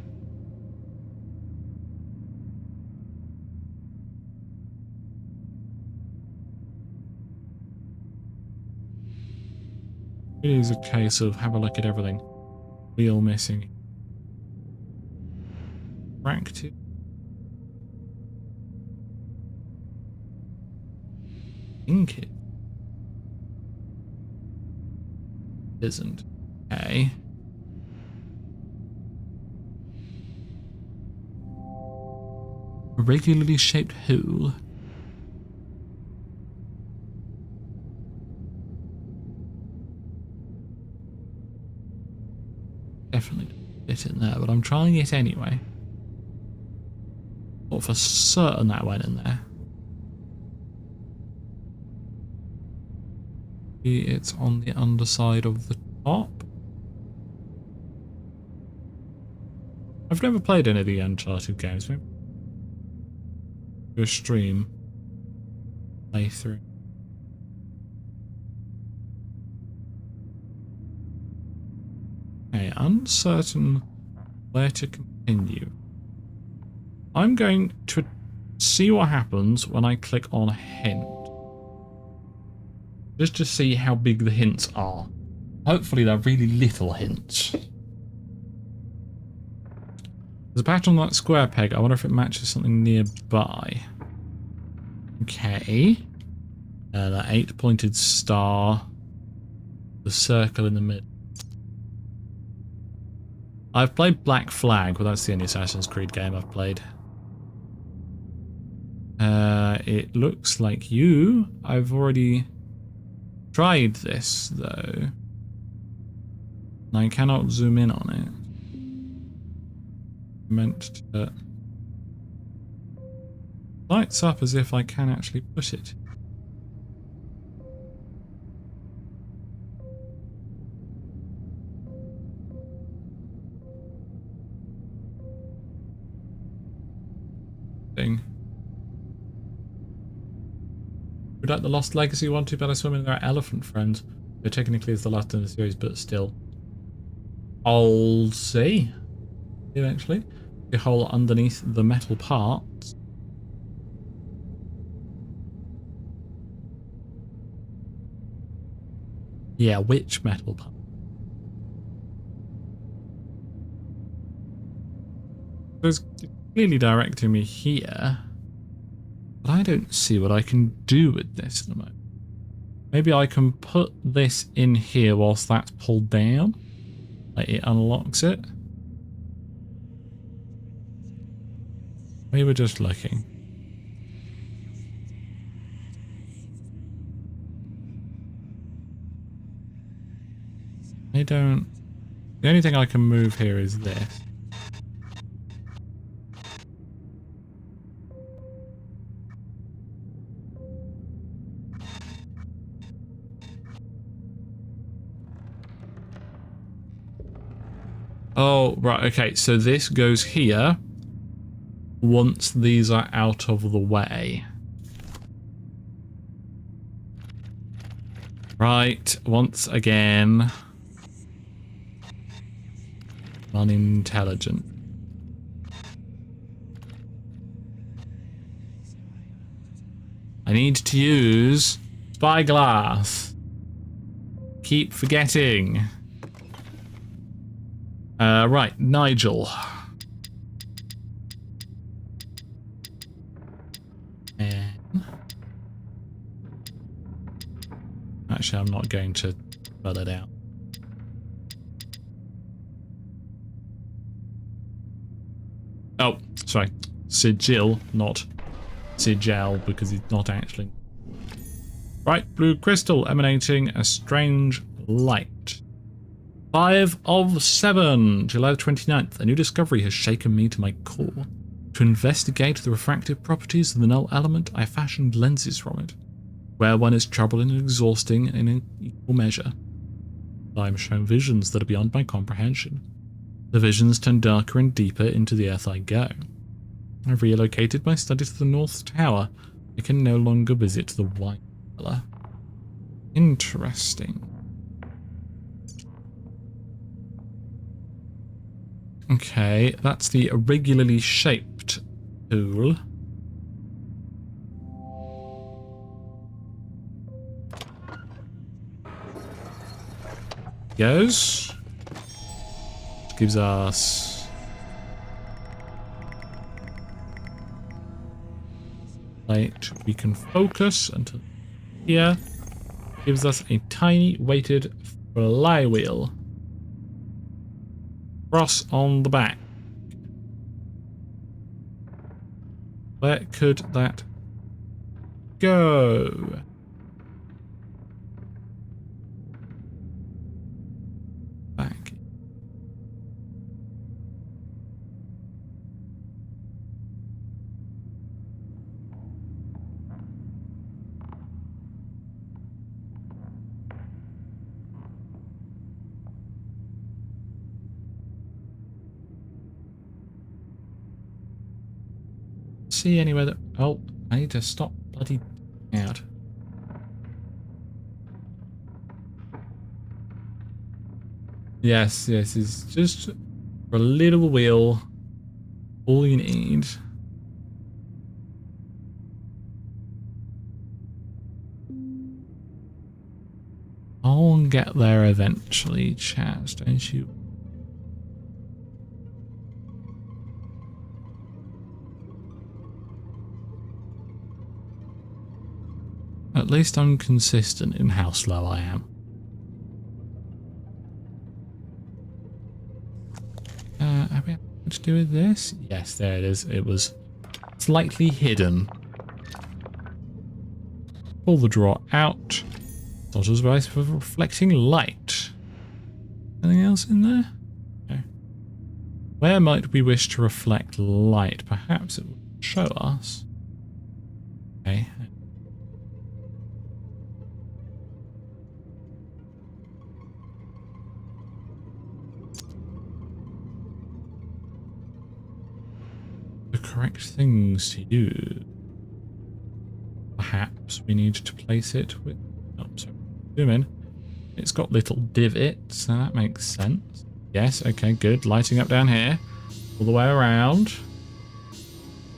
It is a case of have a look at everything. Wheel missing. Fractured. Think it isn't. Okay. A regularly shaped hole. Definitely fit in there, but I'm trying it anyway. Thought for certain that went in there. It's on the underside of the top. I've never played any of the Uncharted games. Maybe do a stream playthrough. Okay, uncertain where to continue. I'm going to see what happens when I click on hint. Just to see how big the hints are. Hopefully they're really little hints. There's a pattern on that square peg. I wonder if it matches something nearby. Okay. That 8-pointed star. The circle in the middle. I've played Black Flag, but that's the only Assassin's Creed game I've played. It looks like I've already tried this, though. And I cannot zoom in on it. Meant to... Lights up as if I can actually push it. Thing. Would like the Lost Legacy one too bad I swim in their elephant friends. Who technically is the last in the series, but still. I'll see. Eventually. The hole underneath the metal parts. Yeah, which metal part? It's clearly directing me here. But I don't see what I can do with this at the moment. Maybe I can put this in here whilst that's pulled down. Like it unlocks it. We were just looking. I don't... The only thing I can move here is this. Oh, right, okay, so this goes here once these are out of the way. Right, once again. Unintelligent. I need to use spyglass. Keep forgetting. Right, Nigel. And actually, I'm not going to spell it out. Oh, sorry. Sigil, not sigil, because it's not actually. Bright blue crystal emanating a strange light. 5 of 7, July the 29th. A new discovery has shaken me to my core. To investigate the refractive properties of the null element, I fashioned lenses from it. Where one is troubling and exhausting in an equal measure. I am shown visions that are beyond my comprehension. The visions turn darker and deeper into the earth I go. I've relocated my study to the North Tower. I can no longer visit the White Cellar. Interesting. Okay, that's the irregularly shaped tool. Goes. Gives us light. We can focus until here. Gives us a tiny weighted flywheel. Cross on the back. Where could that go? Back. See anywhere that... Oh, I need to stop bloody out. Yes, it's just a little wheel. All you need. I'll get there eventually, Chaz, don't you? At least I'm consistent in how slow I am. Have we had much to do with this? Yes, there it is. It was slightly hidden. Pull the drawer out. Solder's device for reflecting light. Anything else in there? No. Where might we wish to reflect light? Perhaps it will show us. Okay. The correct things to do. Perhaps we need to place it with... Oh, sorry. Zoom in. It's got little divots, so that makes sense. Yes, okay, good. Lighting up down here. All the way around.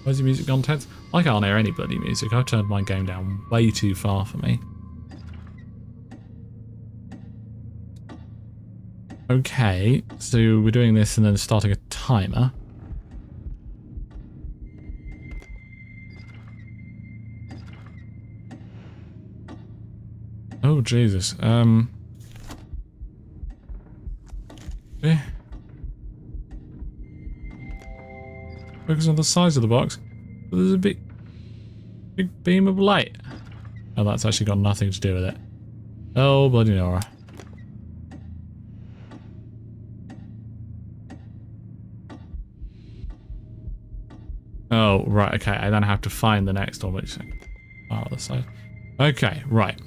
Where's the music gone, Ted? I can't hear any bloody music. I've turned my game down way too far for me. Okay, so we're doing this and then starting a timer. Oh, Jesus. Yeah. Focus on the size of the box. There's a big beam of light. Oh, that's actually got nothing to do with it. Oh, bloody Nora. Oh, right, okay. I then have to find the next one, which... Oh, the side. Okay, right.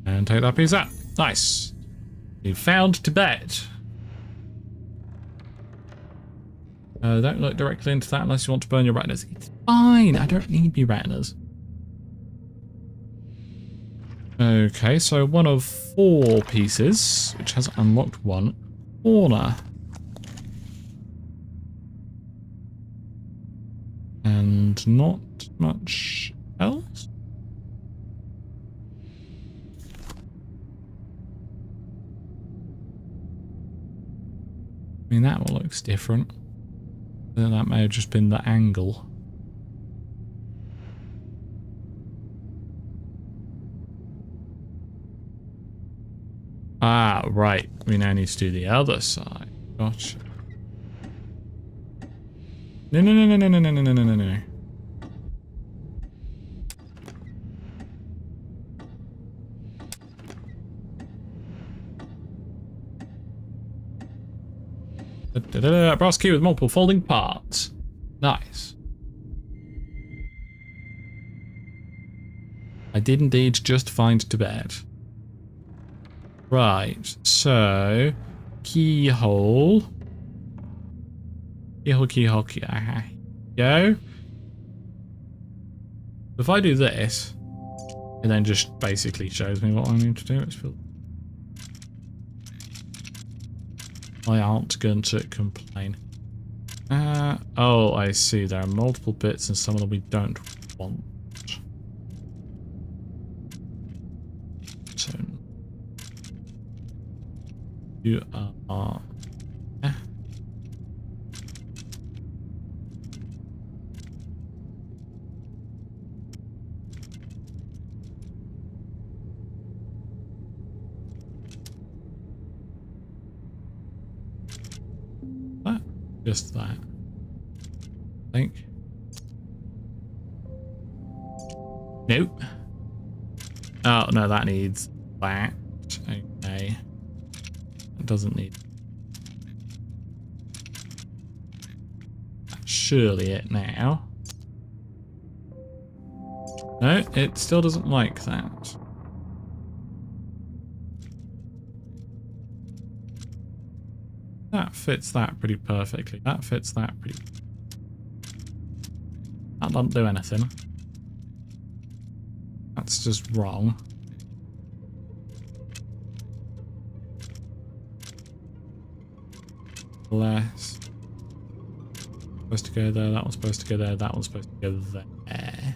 And take that piece out. Nice. You found Tibet. Don't look directly into that unless you want to burn your retinas. It's fine. I don't need my retinas. Okay, so one of 4 pieces, which has unlocked one corner. And not much else? I mean, that one looks different. Then that may have just been the angle. Ah, right. We now need to do the other side. Gotcha. No. Brass key with multiple folding parts. Nice. I did indeed just find to bed. Right, so keyhole. Keyhole. Go. If I do this, it then just basically shows me what I need to do. It's I aren't going to complain. Oh, I see. There are multiple bits and some of them we don't want. So you are. Just that. I think. Nope. Oh, no, that needs that. Okay. It doesn't need. That's surely it now. No, it still doesn't like that. That fits that pretty perfectly. That fits that pretty. That doesn't do anything. That's just wrong. Less. Supposed to go there. That one's supposed to go there. That one's supposed to go there.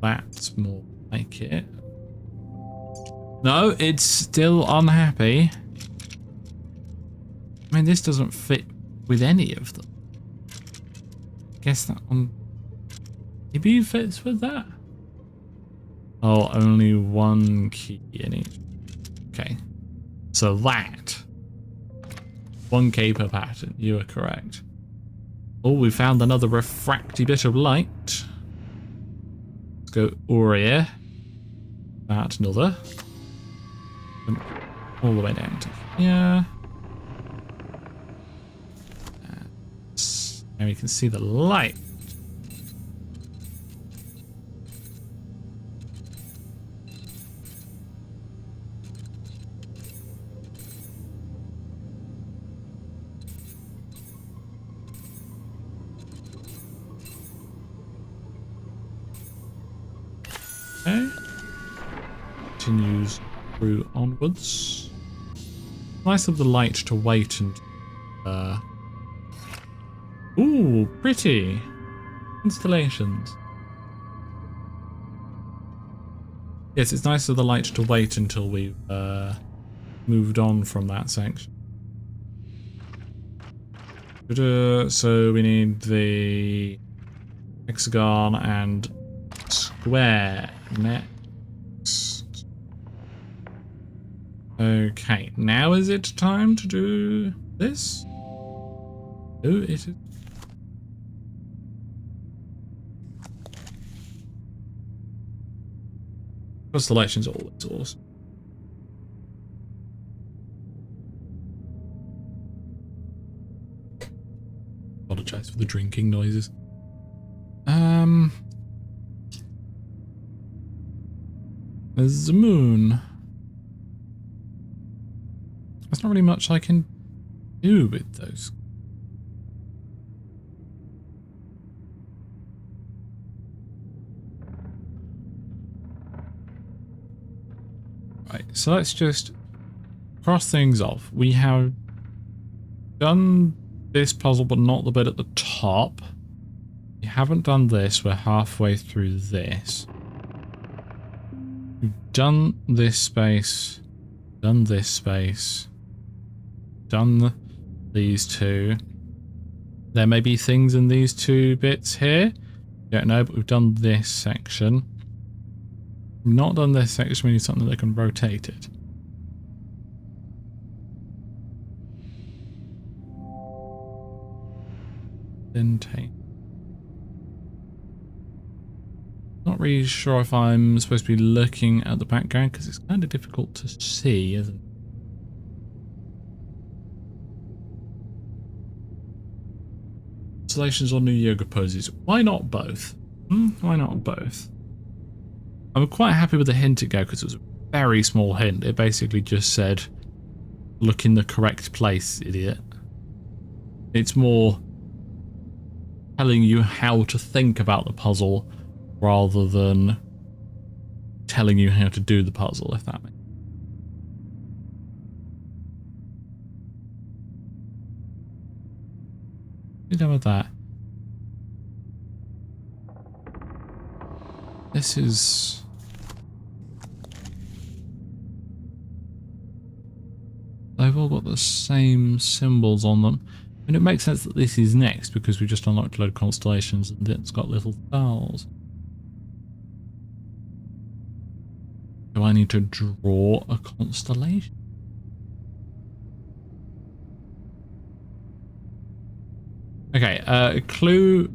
That's more like it. No, it's still unhappy. I mean, this doesn't fit with any of them. Guess that one maybe fits with that. Oh, only one key in each. Okay. So that. 1K per pattern. You are correct. Oh, we found another refracty bit of light. Let's go Aurea. That another. All the way down to here. And we can see the light. Okay. Continues through onwards. Nice of the light to wait and ooh, pretty installations. Yes, it's nice of the light to wait until we've moved on from that section. So we need the hexagon and square next. Okay, now is it time to do this? Oh, it is. Constellation's always awesome. Apologize for the drinking noises. There's the moon. There's not really much I can do with those. Right, so let's just cross things off. We have done this puzzle, but not the bit at the top. We haven't done this. We're halfway through this. We've done this space, done this space, done these two. There may be things in these two bits here. Don't know, but we've done this section. We've not done this section. We need something that can rotate it. Then take. Not really sure if I'm supposed to be looking at the background because it's kind of difficult to see, isn't it? constellations or new yoga poses? Why not both? Why not both? I'm quite happy with the hint it gave because it was a very small hint. It basically just said, look in the correct place, idiot. It's more telling you how to think about the puzzle rather than telling you how to do the puzzle, if that makes sense. What are you done with that? This is... They've all got the same symbols on them. And it makes sense that this is next because we just unlocked a load of constellations and it's got little stars. Do I need to draw a constellation? Okay, a clue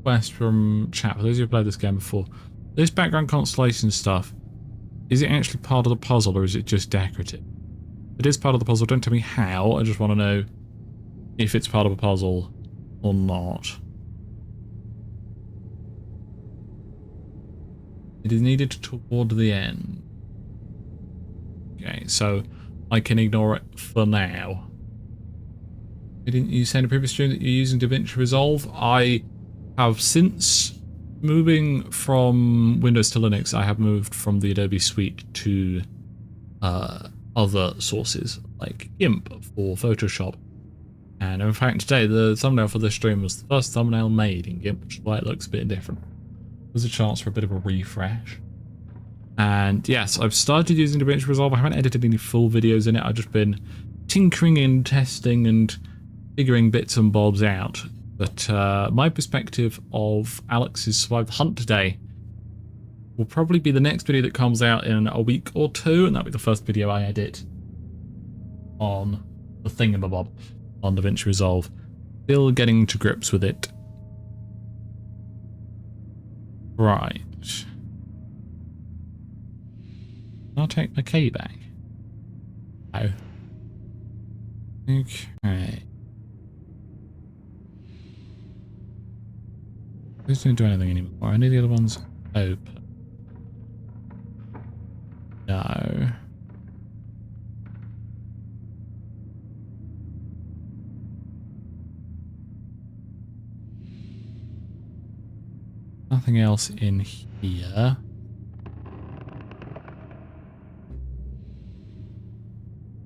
quest from chat. For those who have played this game before, this background constellation stuff, is it actually part of the puzzle or is it just decorative? If it is part of the puzzle, don't tell me how, I just want to know if it's part of a puzzle or not. It is needed toward the end. Okay, so I can ignore it for now. Didn't you say in a previous stream that you're using DaVinci Resolve? I have since moving from Windows to Linux, I have moved from the Adobe Suite to other sources like GIMP for Photoshop. And in fact today the thumbnail for this stream was the first thumbnail made in GIMP, which is why it looks a bit different. There's a chance for a bit of a refresh. And yes, I've started using DaVinci Resolve. I haven't edited any full videos in it. I've just been tinkering and testing and figuring bits and bobs out. But my perspective of Alex's Survive the Hunt today will probably be the next video that comes out in a week or two, and that'll be the first video I edit on the thingamabob on DaVinci Resolve. Still getting to grips with it. Right. I'll take my key back. Oh. Okay. This doesn't do anything anymore. Any of the other ones open? No. Nothing else in here.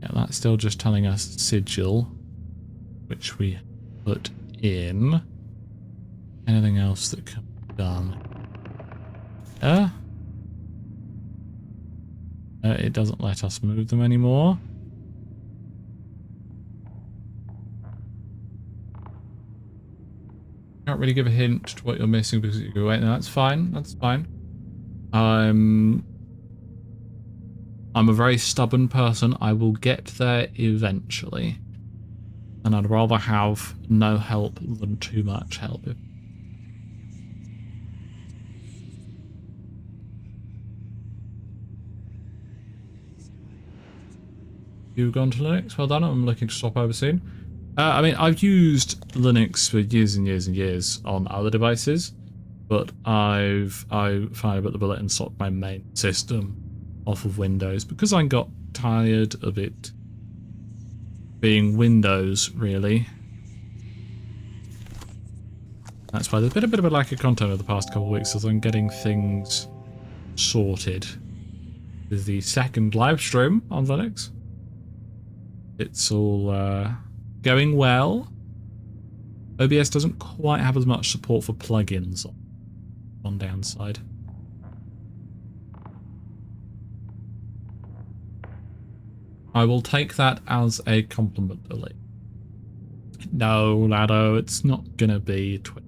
Yeah, that's still just telling us sigil, which we put in. Anything else that can be done? It doesn't let us move them anymore. Can't really give a hint to what you're missing because you go, wait, no, that's fine. That's fine. I'm a very stubborn person. I will get there eventually. And I'd rather have no help than too much help. You've gone to Linux? Well done. I'm looking to swap over soon. I mean, I've used Linux for years and years and years on other devices, but I finally bit the bullet and swapped my main system off of Windows because I got tired of it being Windows, really. That's why there's been a bit of a lack of content over the past couple of weeks as I'm getting things sorted. This is the second live stream on Linux. It's all going well. OBS doesn't quite have as much support for plugins on downside. I will take that as a compliment, Ellie. No, Lado, it's not gonna be Twitch.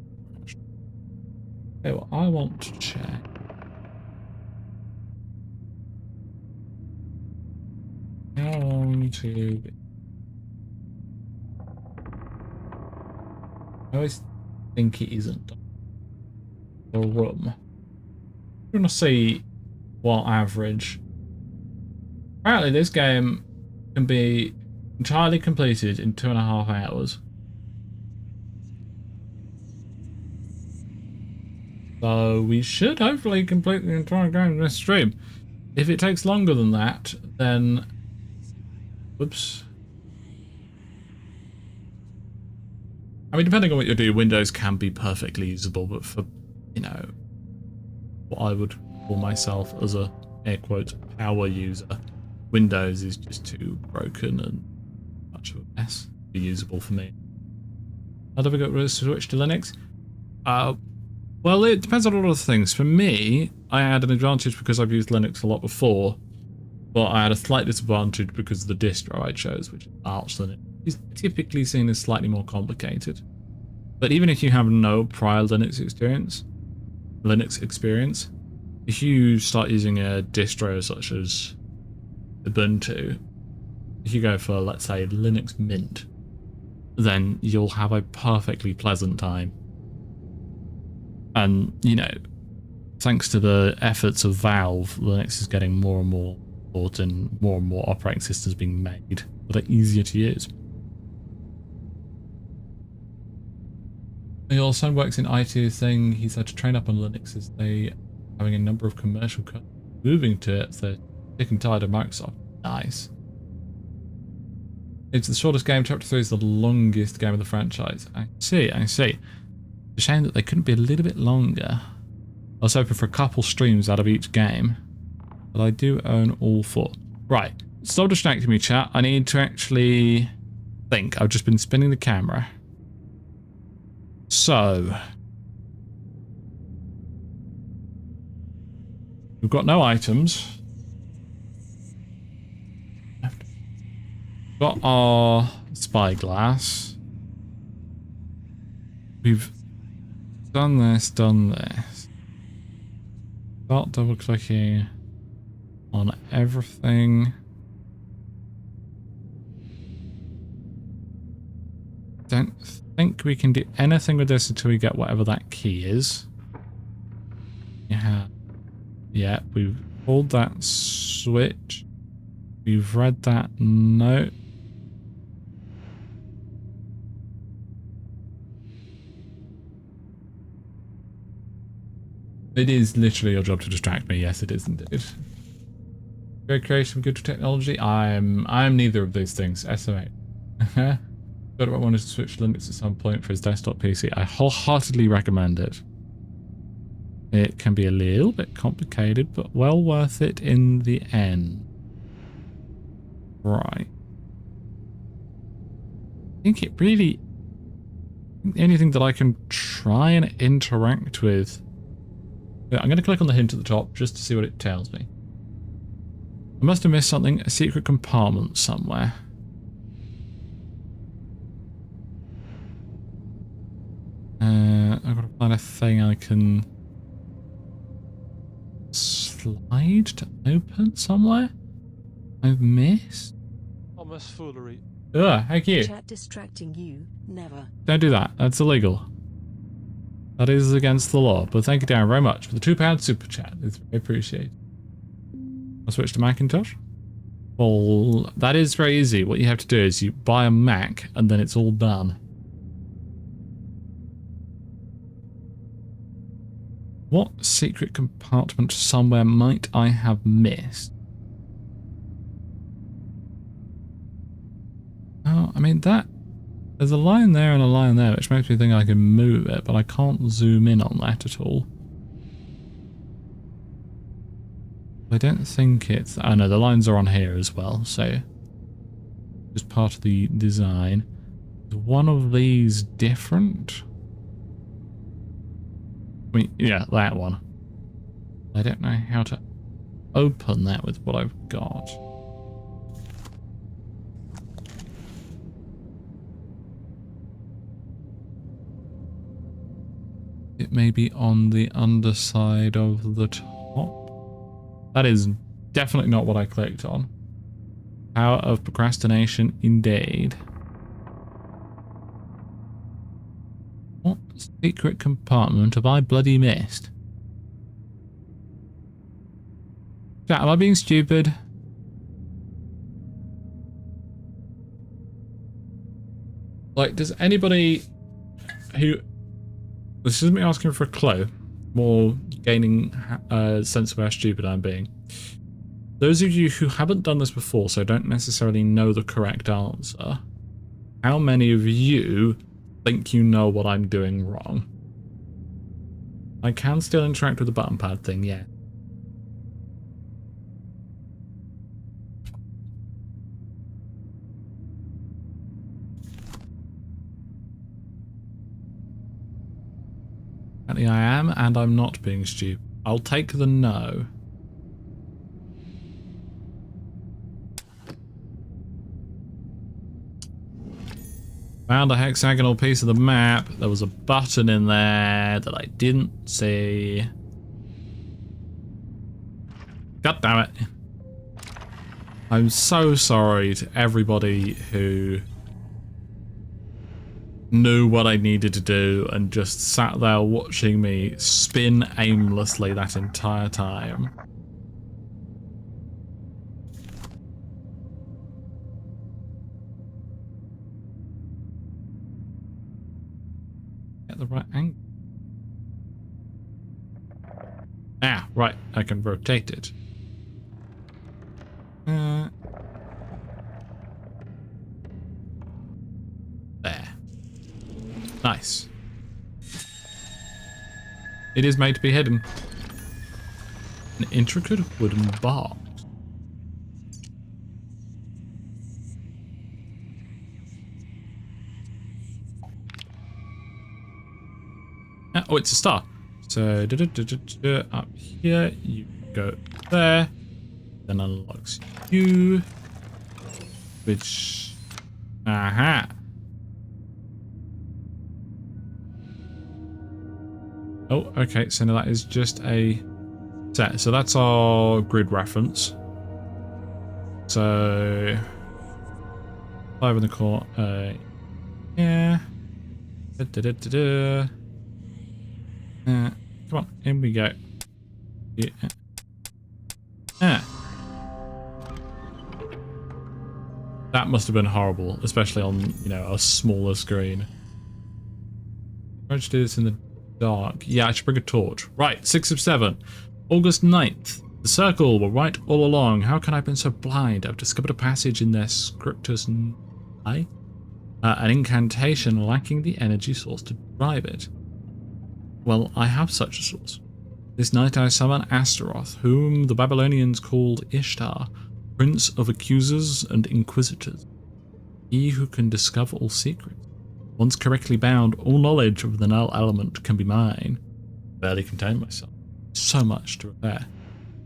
Okay, well, I want to check. How long to... I always think it isn't the room. I'm gonna see what average. Apparently this game can be entirely completed in 2.5 hours. So we should hopefully complete the entire game in this stream. If it takes longer than that, then... Whoops. I mean, depending on what you do, Windows can be perfectly usable, but for, you know, what I would call myself as a, air quotes, power user, Windows is just too broken and much of a mess to be usable for me. How do we get rid of switch to Linux? Well, it depends on a lot of things. For me, I had an advantage because I've used Linux a lot before, but I had a slight disadvantage because of the distro I chose, which is Arch Linux. It's typically seen as slightly more complicated. But even if you have no prior Linux experience, if you start using a distro such as Ubuntu, if you go for, let's say, Linux Mint, then you'll have a perfectly pleasant time. And, you know, thanks to the efforts of Valve, Linux is getting more and more support and more operating systems being made that are easier to use. Your son works in IT thing. He's had to train up on Linux as they having a number of commercial customers moving to it, so sick and tired of Microsoft. Nice. It's the shortest game. Chapter 3 is the longest game of the franchise. I see. It's a shame that they couldn't be a little bit longer. I was hoping for a couple streams out of each game, but I do own all 4. Right, stop distracting me, chat. I need to actually think. I've just been spinning the camera. So, we've got no items. Got our spyglass. We've done this. Start double clicking on everything. Don't think we can do anything with this until we get whatever that key is. Yeah, we've pulled that switch. We've read that note. It is literally your job to distract me. Yes, it is indeed. Great creation, good technology. I'm neither of those things. Estimate. Got I wanted to switch Linux at some point for his desktop PC. I wholeheartedly recommend it. It can be a little bit complicated, but well worth it in the end. Right. I think it really... anything that I can try and interact with. I'm going to click on the hint at the top just to see what it tells me. I must have missed something. A secret compartment somewhere. I've got to find a thing I can slide to open somewhere. I've missed. Almost foolery. Ugh, heck you. Chat distracting you, never. Don't do that. That's illegal. That is against the law. But thank you, Darren, very much for the £2 super chat. It's very appreciated. I'll switch to Macintosh. Well, that is very easy. What you have to do is you buy a Mac and then it's all done. What secret compartment somewhere might I have missed? Oh, I mean that... there's a line there and a line there, which makes me think I can move it, but I can't zoom in on that at all. I don't think it's... oh no, the lines are on here as well, so... just part of the design. Is one of these different? I mean, yeah, that one. I don't know how to open that with what I've got. It may be on the underside of the top. That is definitely not what I clicked on. Power of procrastination, indeed. What secret compartment have I bloody missed? Chat, am I being stupid? Like, does anybody who... this isn't me asking for a clue. more gaining a sense of how stupid I'm being. Those of you who haven't done this before, so don't necessarily know the correct answer, how many of you think you know what I'm doing wrong? I can still interact with the button pad thing, yeah. Apparently I am, and I'm not being stupid. I'll take the no. Found a hexagonal piece of the map. There was a button in there that I didn't see. God damn it. I'm so sorry to everybody who knew what I needed to do and just sat there watching me spin aimlessly that entire time. Get the right angle. Ah, right, I can rotate it. There. Nice. It is made to be hidden. An intricate wooden box. Ah, oh, it's a star. So up here, you go there. Then unlocks you. Which... Aha! Oh, okay, so now that is just a set. So that's our grid reference. So 5 in the core. Yeah. Come on, in we go. Yeah. That must have been horrible, especially on, you know, a smaller screen. Why don't you do this in the dark? Yeah, I should bring a torch. Right, 6 of 7. August 9th. The circle were right all along. How can I have been so blind? I've discovered a passage in their scriptus eye. An incantation lacking the energy source to drive it. Well, I have such a source. This night I summon Astaroth, whom the Babylonians called Ishtar, Prince of Accusers and Inquisitors. He who can discover all secrets. Once correctly bound, all knowledge of the null element can be mine. Barely contain myself. So much to repair.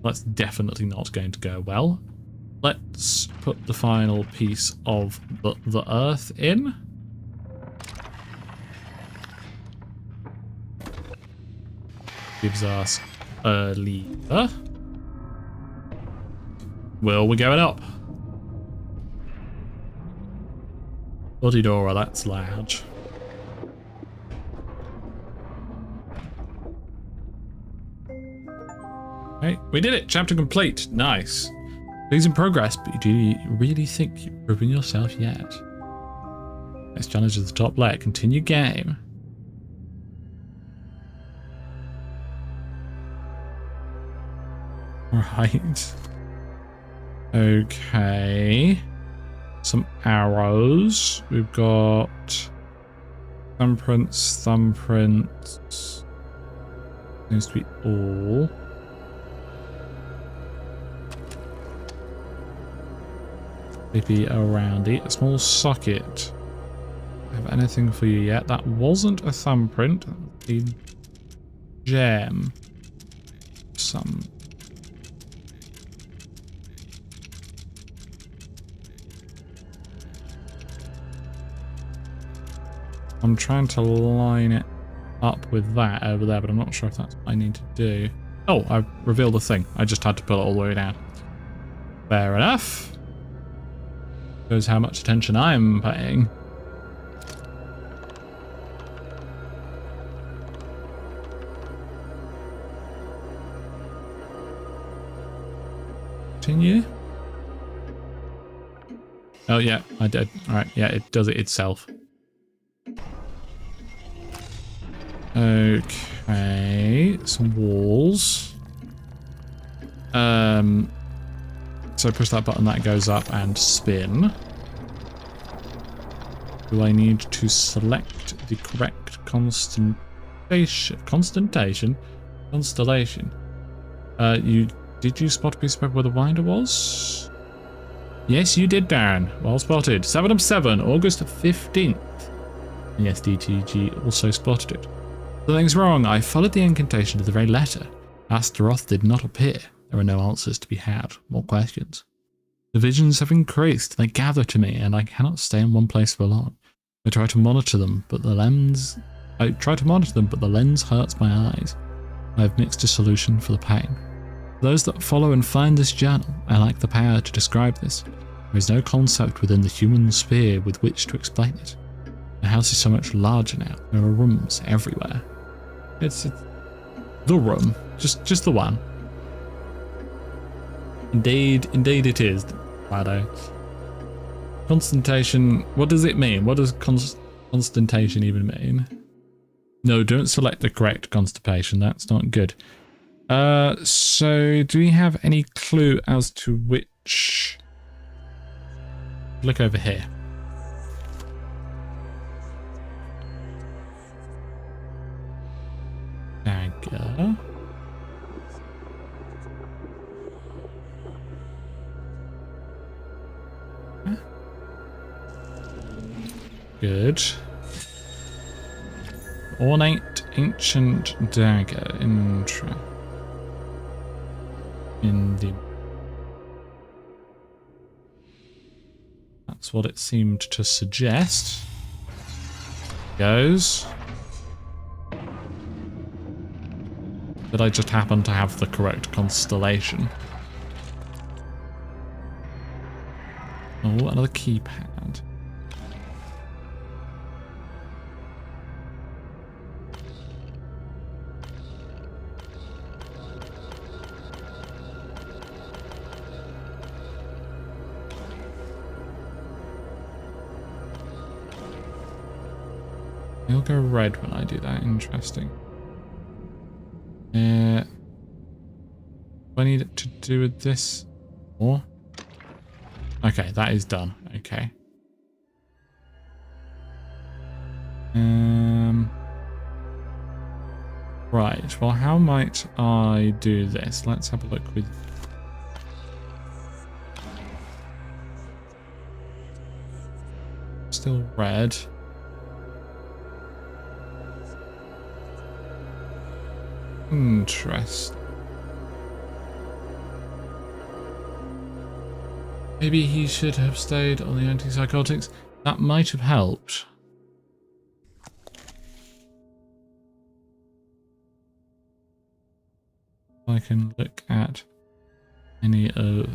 That's definitely not going to go well. Let's put the final piece of the earth in. Gives us a lever. Well, we're going up. Bloody Dora, that's loud. Okay, we did it. Chapter complete. Nice. Things in progress, but do you really think you've proven yourself yet? Next challenge is the top layer. Continue game. Right. Okay. Some arrows. We've got thumbprints. Seems to be all. Maybe around it. A small socket. Have anything for you yet? That wasn't a thumbprint. A gem. Some. I'm trying to line it up with that over there, but I'm not sure if that's what I need to do. Oh, I revealed the thing. I just had to pull it all the way down. Fair enough. Shows how much attention I'm paying. Continue. Oh yeah, I did. Alright, yeah, it does it itself. Okay, some walls. So push that button, that goes up and spin. Do I need to select the correct constellation? Did you spot a piece of paper where the winder was? Yes, you did, Darren. Well spotted. 7 of 7, August 15th. And yes, DTG also spotted it. Something's wrong. I followed the incantation to the very letter. Astaroth did not appear. There are no answers to be had. More questions. The visions have increased. They gather to me, and I cannot stay in one place for long. I try to monitor them, but the lens hurts my eyes. I have mixed a solution for the pain. For those that follow and find this journal, I lack the power to describe this. There is no concept within the human sphere with which to explain it. The house is so much larger now. There are rooms everywhere. It's the room, just the one. Indeed it is, Rado. Constantation, what does it mean? What does constantation even mean? No, don't select the correct constipation. That's not good. So do we have any clue as to which? Look over here. Dagger. Good. Ornate ancient dagger in the. That's what it seemed to suggest. Goes. Did I just happen to have the correct constellation? Oh, another keypad. It'll go red when I do that. Interesting. Do I need it to do with this? Or? Okay, that is done. Okay. Right. Well, how might I do this? Let's have a look with. Still red. Interesting. Maybe he should have stayed on the antipsychotics. That might have helped. I can look at any of...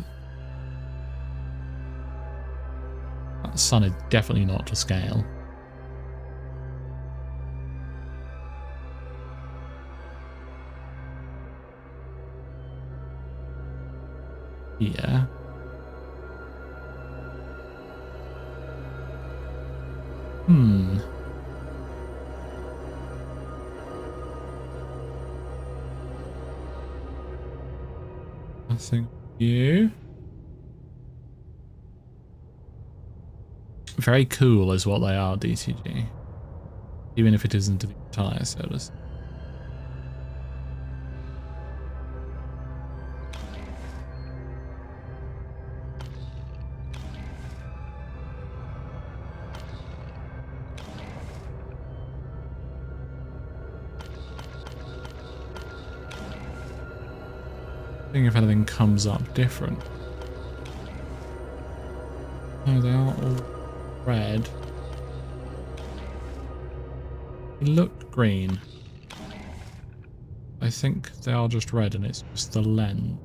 That sun is definitely not to scale. Yeah. Nothing new. Very cool is what they are, DTG. Even if it isn't the entire service. Seeing if anything comes up different. Oh, they are all red. They look green. I think they are just red and it's just the lens.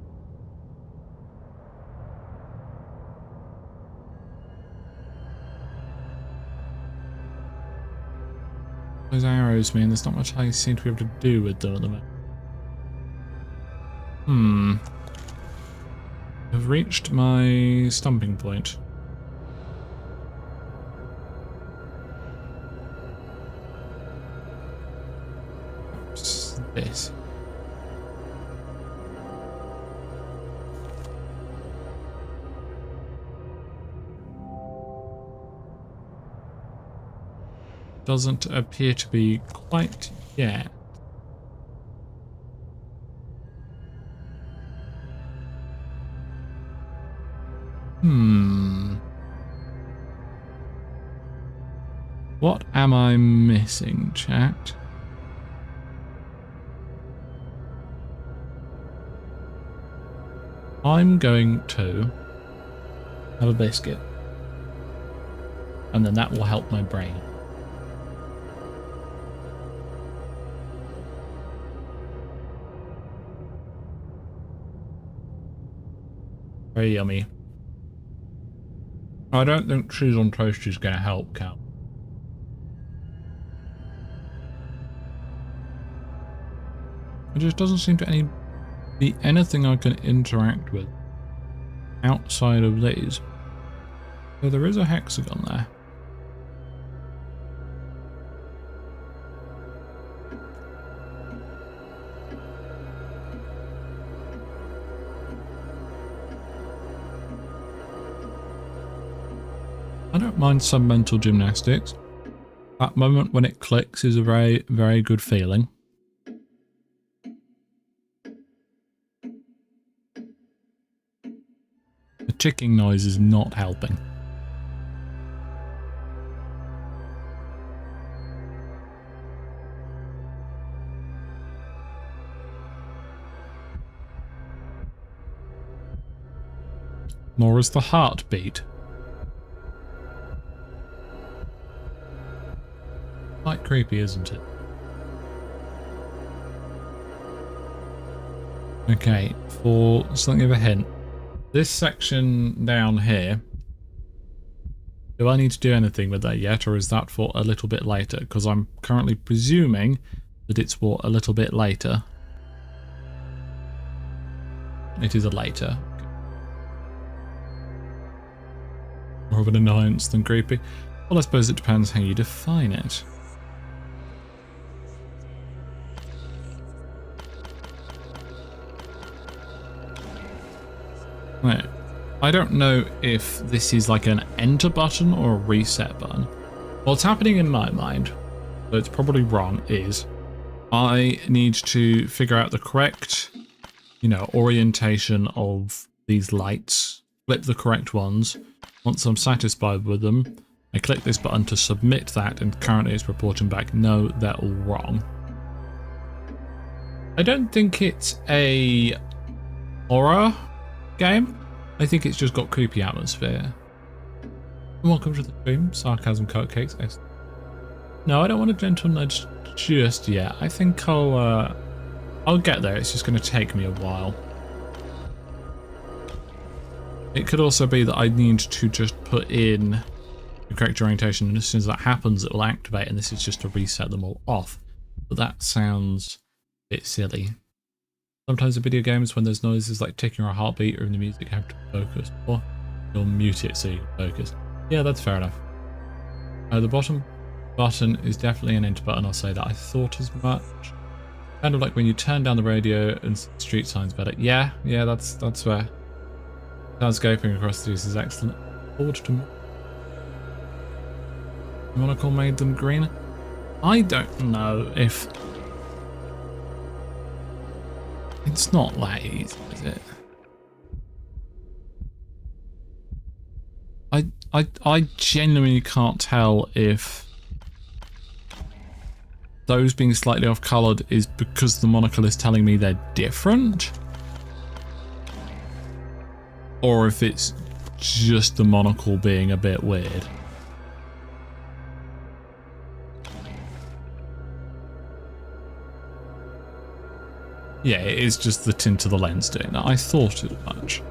Those arrows mean there's not much I seem to be able to do with them at the moment. I've reached my stumping point. this. Doesn't appear to be quite yet. What am I missing, chat? I'm going to have a biscuit. And then that will help my brain. Very yummy. I don't think cheese on toast is going to help, Cal. It just doesn't seem to be anything I can interact with outside of these. So there is a hexagon there. I don't mind some mental gymnastics. That moment when it clicks is a very, very good feeling. The ticking noise is not helping. Nor is the heartbeat. Quite creepy, isn't it? Okay, for something of a hint. This section down here, do I need to do anything with that yet, or is that for a little bit later? Because I'm currently presuming that it's for a little bit later. It is a later. More of an annoyance than creepy. Well, I suppose it depends how you define it. Right. I don't know if this is like an enter button or a reset button. What's happening in my mind, but it's probably wrong, is I need to figure out the correct, orientation of these lights, flip the correct ones. Once I'm satisfied with them, I click this button to submit that, and currently it's reporting back, no, they're all wrong. I don't think it's a horror game. I think it's just got creepy atmosphere. Welcome to the stream, Sarcasm Cupcakes. No, I don't want a gentle nudge just yet. I think I'll get there. It's just going to take me a while. It could also be that I need to just put in the correct orientation, and as soon as that happens, it will activate, and this is just to reset them all off. But that sounds a bit silly. Sometimes in video games, when there's noises like ticking or a heartbeat or in the music, you have to focus, or you'll mute it so you can focus. Yeah, that's fair enough. The bottom button is definitely an enter button, I'll say that. I thought as much. Kind of like when you turn down the radio and street signs better. Yeah, that's fair. Soundscaping across these is excellent. Forward to more. Monocle made them green. I don't know if... It's not that easy, is it? I genuinely can't tell if those being slightly off-coloured is because the monocle is telling me they're different, or if it's just the monocle being a bit weird. Yeah, it is just the tint of the lens doing that. I thought as much.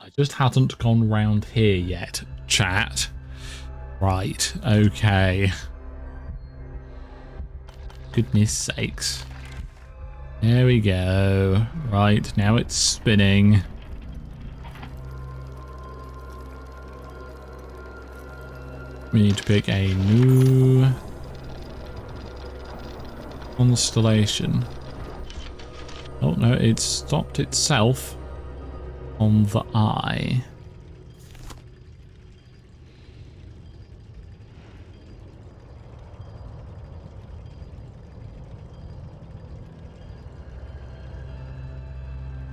I just hadn't gone round here yet, chat. Right, okay. goodness sakes. There we go. Right, now it's spinning. We need to pick a new constellation. Oh no, it stopped itself on the eye.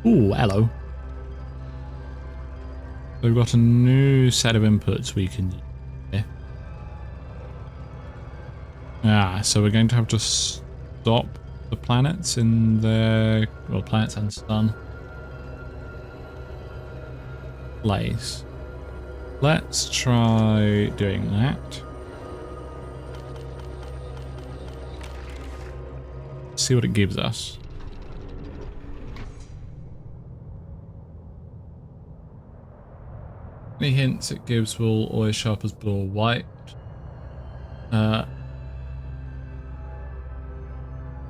Ooh, hello. We've got a new set of inputs we can use here. So we're going to have to stop the planets in their, well, planets and sun place. Let's try doing that. See what it gives us. Any hints it gives will always show up as blue or white. I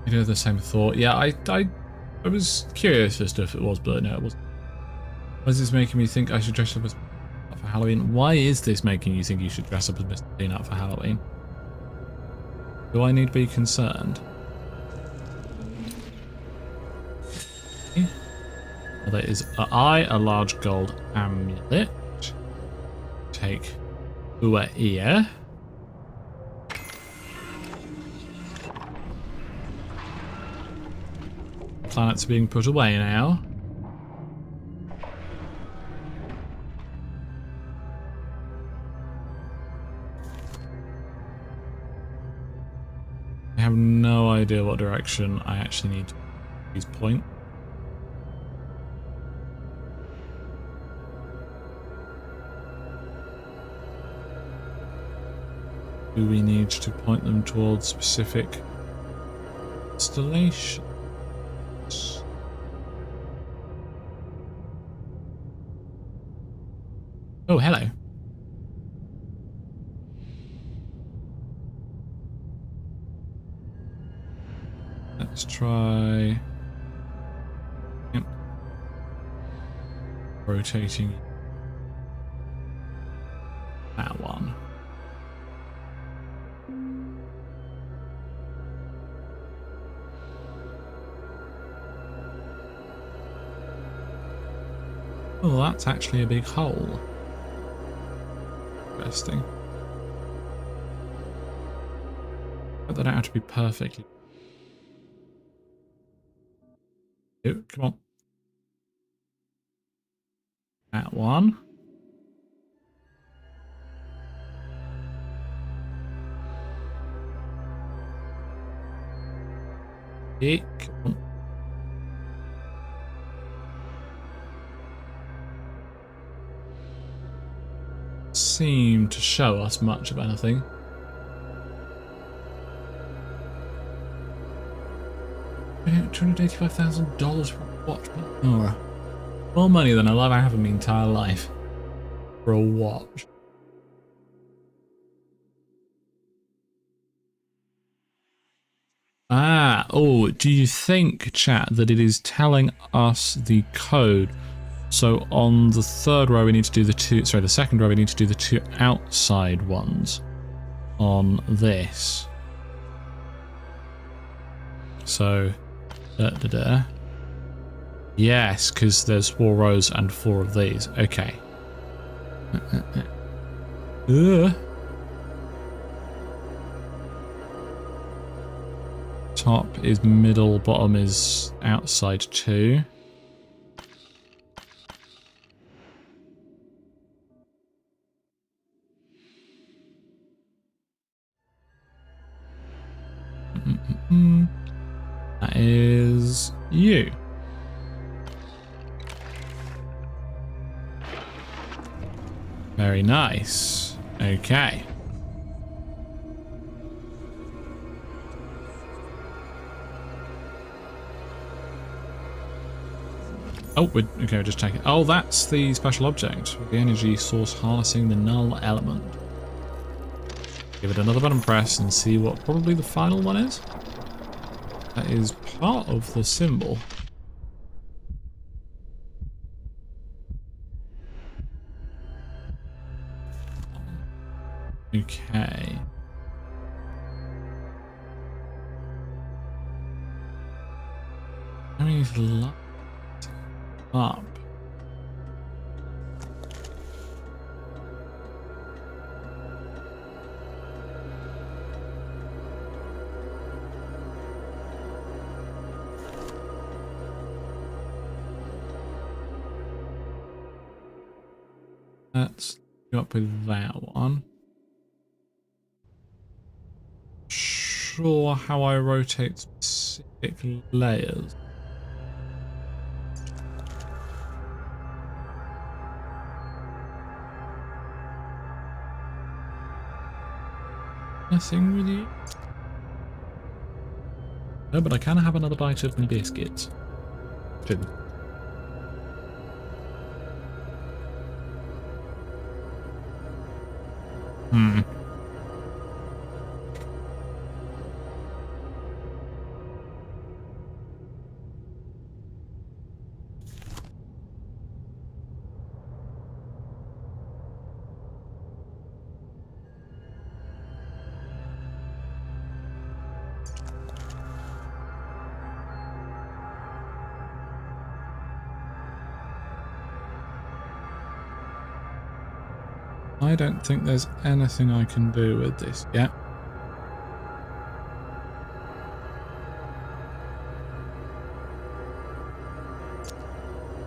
do have the same thought. Yeah, I was curious as to if it was blue. No, it wasn't. Why is this making me think I should dress up as for Halloween? Why is this making you think you should dress up as Mr. Peanut for Halloween? Do I need to be concerned? Okay. Well, there is an eye, a large gold amulet. Take Ua ear. Planets are being put away now. I have no idea what direction I actually need to use point. Do we need to point them towards specific constellations? Oh, hello. Let's try rotating that one. Oh, that's actually a big hole. Interesting. But they don't have to be perfectly. Oh, come on. That one. Come on. Seem to show us much of anything. $285,000 for a watch. Oh, more money than I'll ever have in my entire life for a watch. Oh, do you think, chat, that it is telling us the code? So on the third row we need to do the second row we need to do the two outside ones on this. So, yes, because there's 4 rows and 4 of these. Okay. Top is middle, bottom is outside 2. That is you. Very nice. Okay. Oh, okay, just check it. Oh, that's the special object. The energy source harnessing the null element. Give it another button press and see what probably the final one is. That is part of the symbol. Okay. How many light up? Let's go up with that one. Sure how I rotate specific layers. Nothing with you? No, but I can have another bite of my biscuits. Two. I don't think there's anything I can do with this yet.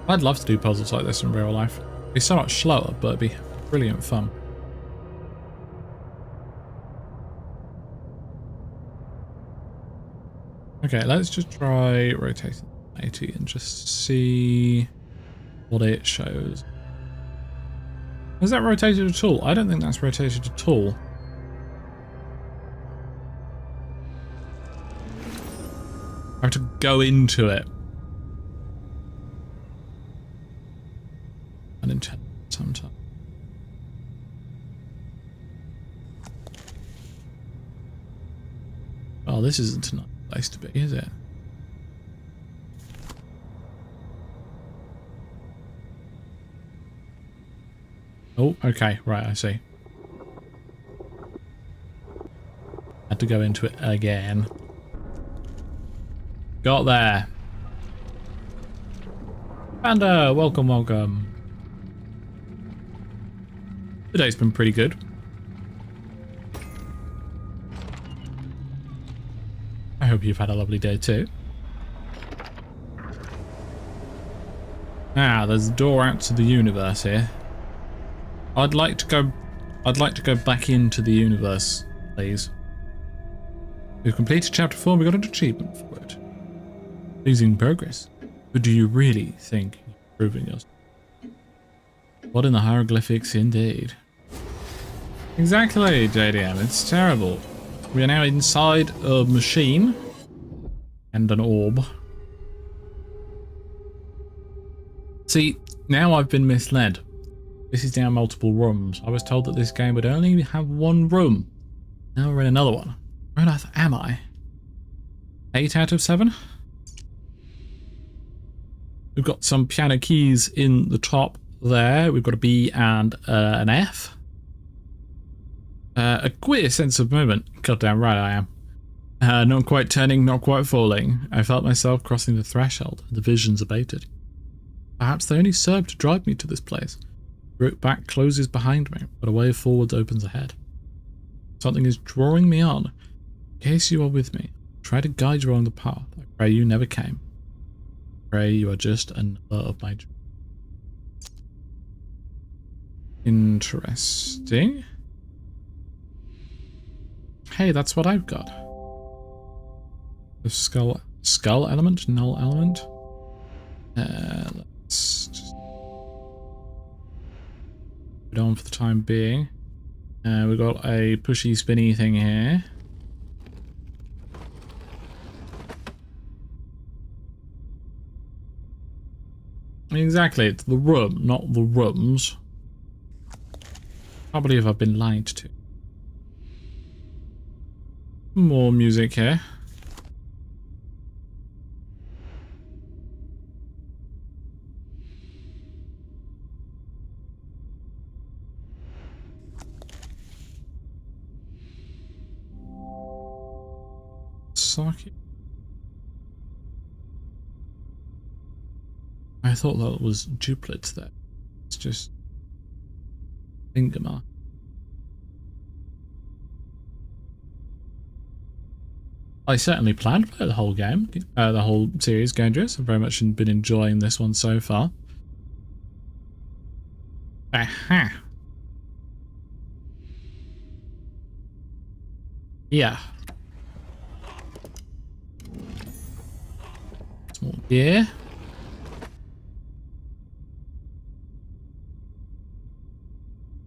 I'd love to do puzzles like this in real life. It'd be so much slower, but it'd be brilliant fun. Okay, let's just try rotating 80 and just see what it shows. Is that rotated at all? I don't think that's rotated at all. I have to go into it. Unintended sometimes. Oh, this isn't a nice place to be, is it? Oh, okay, right, I see. Had to go into it again. Got there. Panda, welcome, welcome. Today's been pretty good. I hope you've had a lovely day too. Ah, there's a door out to the universe here. I'd like to go back into the universe, please. We've completed chapter 4, we got an achievement for it. Pleasing progress. But do you really think you're improving yourself? What in the hieroglyphics indeed. Exactly, JDM, it's terrible. We are now inside a machine and an orb. See, now I've been misled. This is now multiple rooms. I was told that this game would only have one room. Now we're in another one. Where on earth am I? 8 out of 7? We've got some piano keys in the top there. We've got a B and an F. A queer sense of movement. Goddamn right I am. Not quite turning, not quite falling. I felt myself crossing the threshold, and the visions abated. Perhaps they only served to drive me to this place. The route back closes behind me, but a way forwards opens ahead. Something is drawing me on. In case you are with me, try to guide you along the path. I pray you never came. I pray you are just another of my dreams. Interesting. Hey, that's what I've got. The skull element, null element. Let's just put it on for the time being. We've got a pushy spinny thing here. Exactly, it's the room, not the rooms. I believe I've been lied to. More music here. socket? I thought that was duplets there. It's just finger mark. I certainly plan to play the whole game, the whole series, Dangerous. I've very much been enjoying this one so far. Aha! Yeah. Small gear.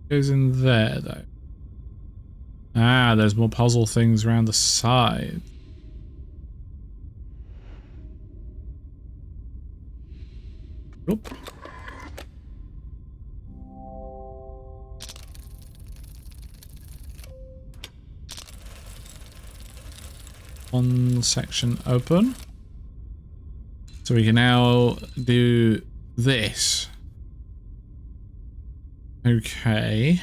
Goes in there though. Ah, there's more puzzle things around the side. Oop. One section open. So we can now do this. Okay.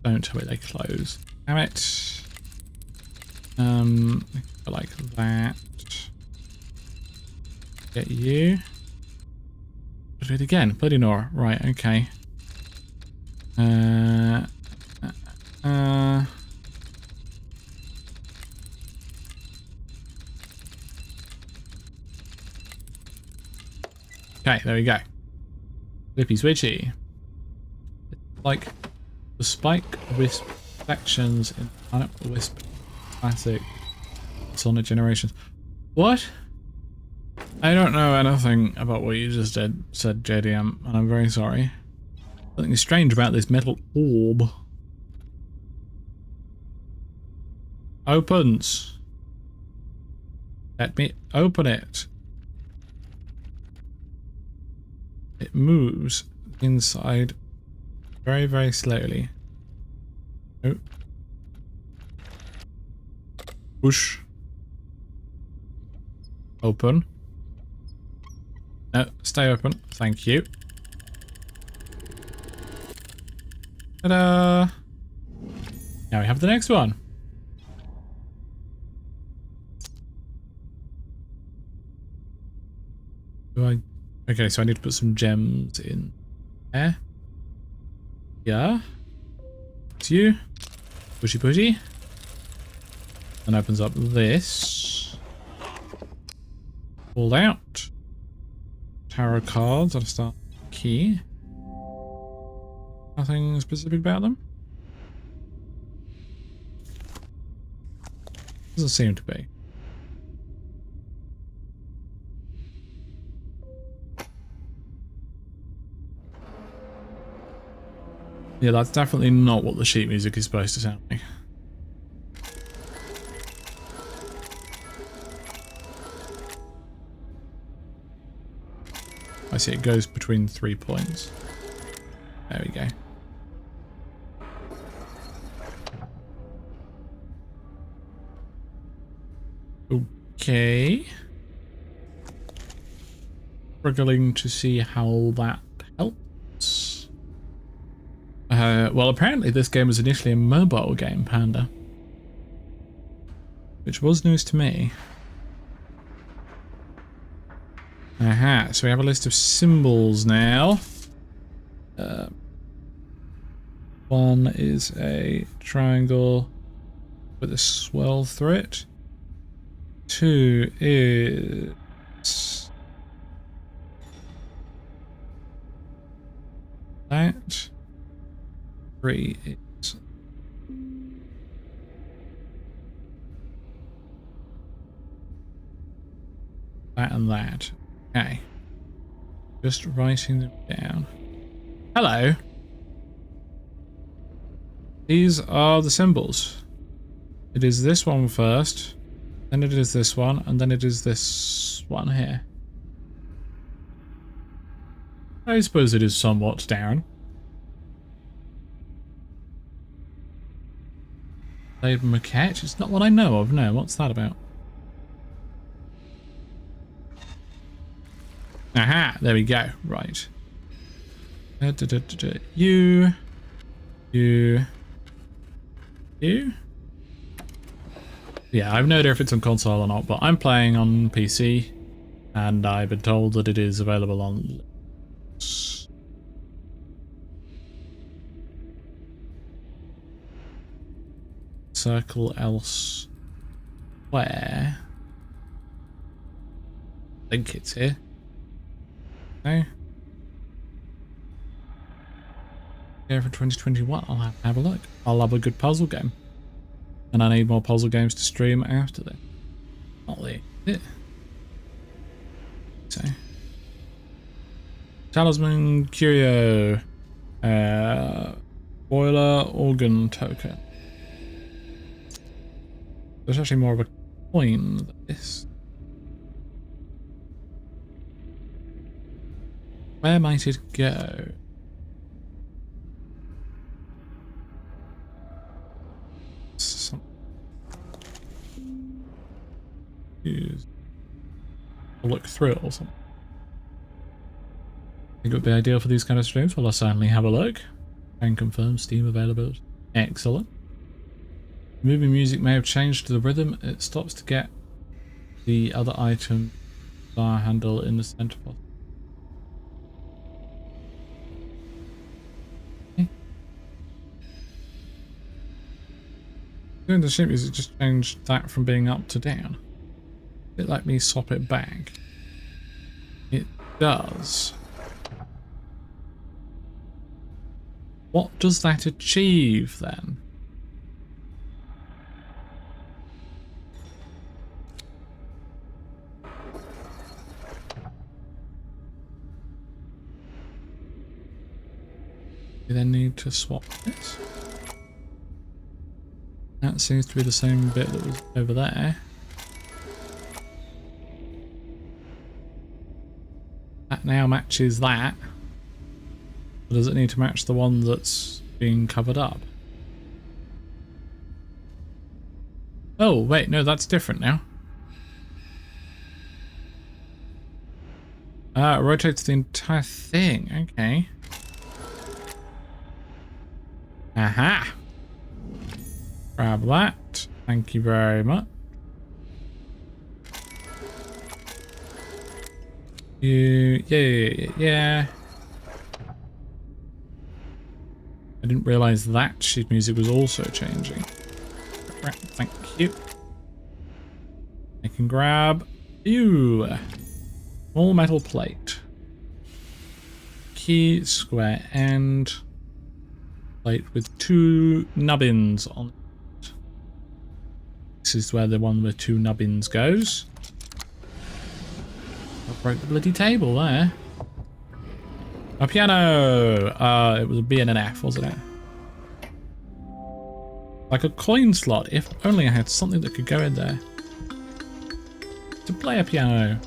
Don't tell me they close. Damn it. Like that. Get you. Do it again. Bloody Nora. Right, okay. Okay, there we go. Flippy switchy. Like the Spike Wisp sections in Planet Wisp Classic Sonic Generations. What? I don't know anything about what you just said, JDM, and I'm very sorry. Something strange about this metal orb. Opens. Let me open it. It moves inside very, very slowly. Oh. Push. Open. No, stay open. Thank you. Ta-da! Now we have the next one. Okay, so I need to put some gems in there. Yeah. It's you. Pushy pushy. And opens up this. Pulled out. Tarot cards. I'll start key. Nothing specific about them. Doesn't seem to be. Yeah, that's definitely not what the sheet music is supposed to sound like. I see it goes between 3 points. There we go. Okay. Struggling to see how that helps. Well, apparently this game was initially a mobile game, Panda. Which was news to me. Aha, so we have a list of symbols now. One is a triangle with a swirl through it. 2 is that. 3 is that and that. Okay. Just writing them down. Hello. These are the symbols. It is this one first, then it is this one, and then it is this one here. I suppose it is somewhat down. Played maquette? It's not what I know of, no. What's that about? Aha! There we go. Right. You. Yeah, I've no idea if it's on console or not, but I'm playing on PC, and I've been told that it is available on Linux. Circle elsewhere. I think it's here. No. Yeah, for 2021, I'll have a look. I'll have a good puzzle game. And I need more puzzle games to stream after this. Not it. So. Talisman Curio. Boiler Organ Token. There's actually more of a coin than this. Where might it go? I'll look through it or something. Think it would be ideal for these kind of streams? Well, I'll certainly have a look and confirm Steam availability. Excellent. Moving music may have changed to the rhythm. It stops to get the other item bar handle in the center box. Okay. Doing the sheet music just changed that from being up to down. It let me swap it back. It does. What does that achieve then? We then need to swap this. That seems to be the same bit that was over there. That now matches that. Or does it need to match the one that's being covered up? Oh, wait, no, that's different now. It rotates the entire thing, okay. Aha! Grab that. Thank you very much. Yeah. I didn't realize that sheet music was also changing. Right, thank you. I can grab you. Small metal plate. Key, square end. Plate with 2 nubbins on it. This is where the one with 2 nubbins goes. I broke the bloody table there. A piano! It was a B and an F, wasn't it? Like a coin slot, if only I had something that could go in there. To play a piano.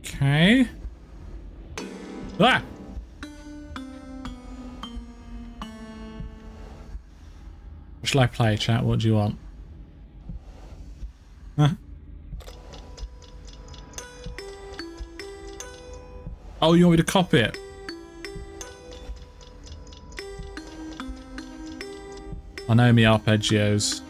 Okay. Ah! What shall I play, chat? What do you want? Huh? Oh, you want me to copy it? I know me arpeggios.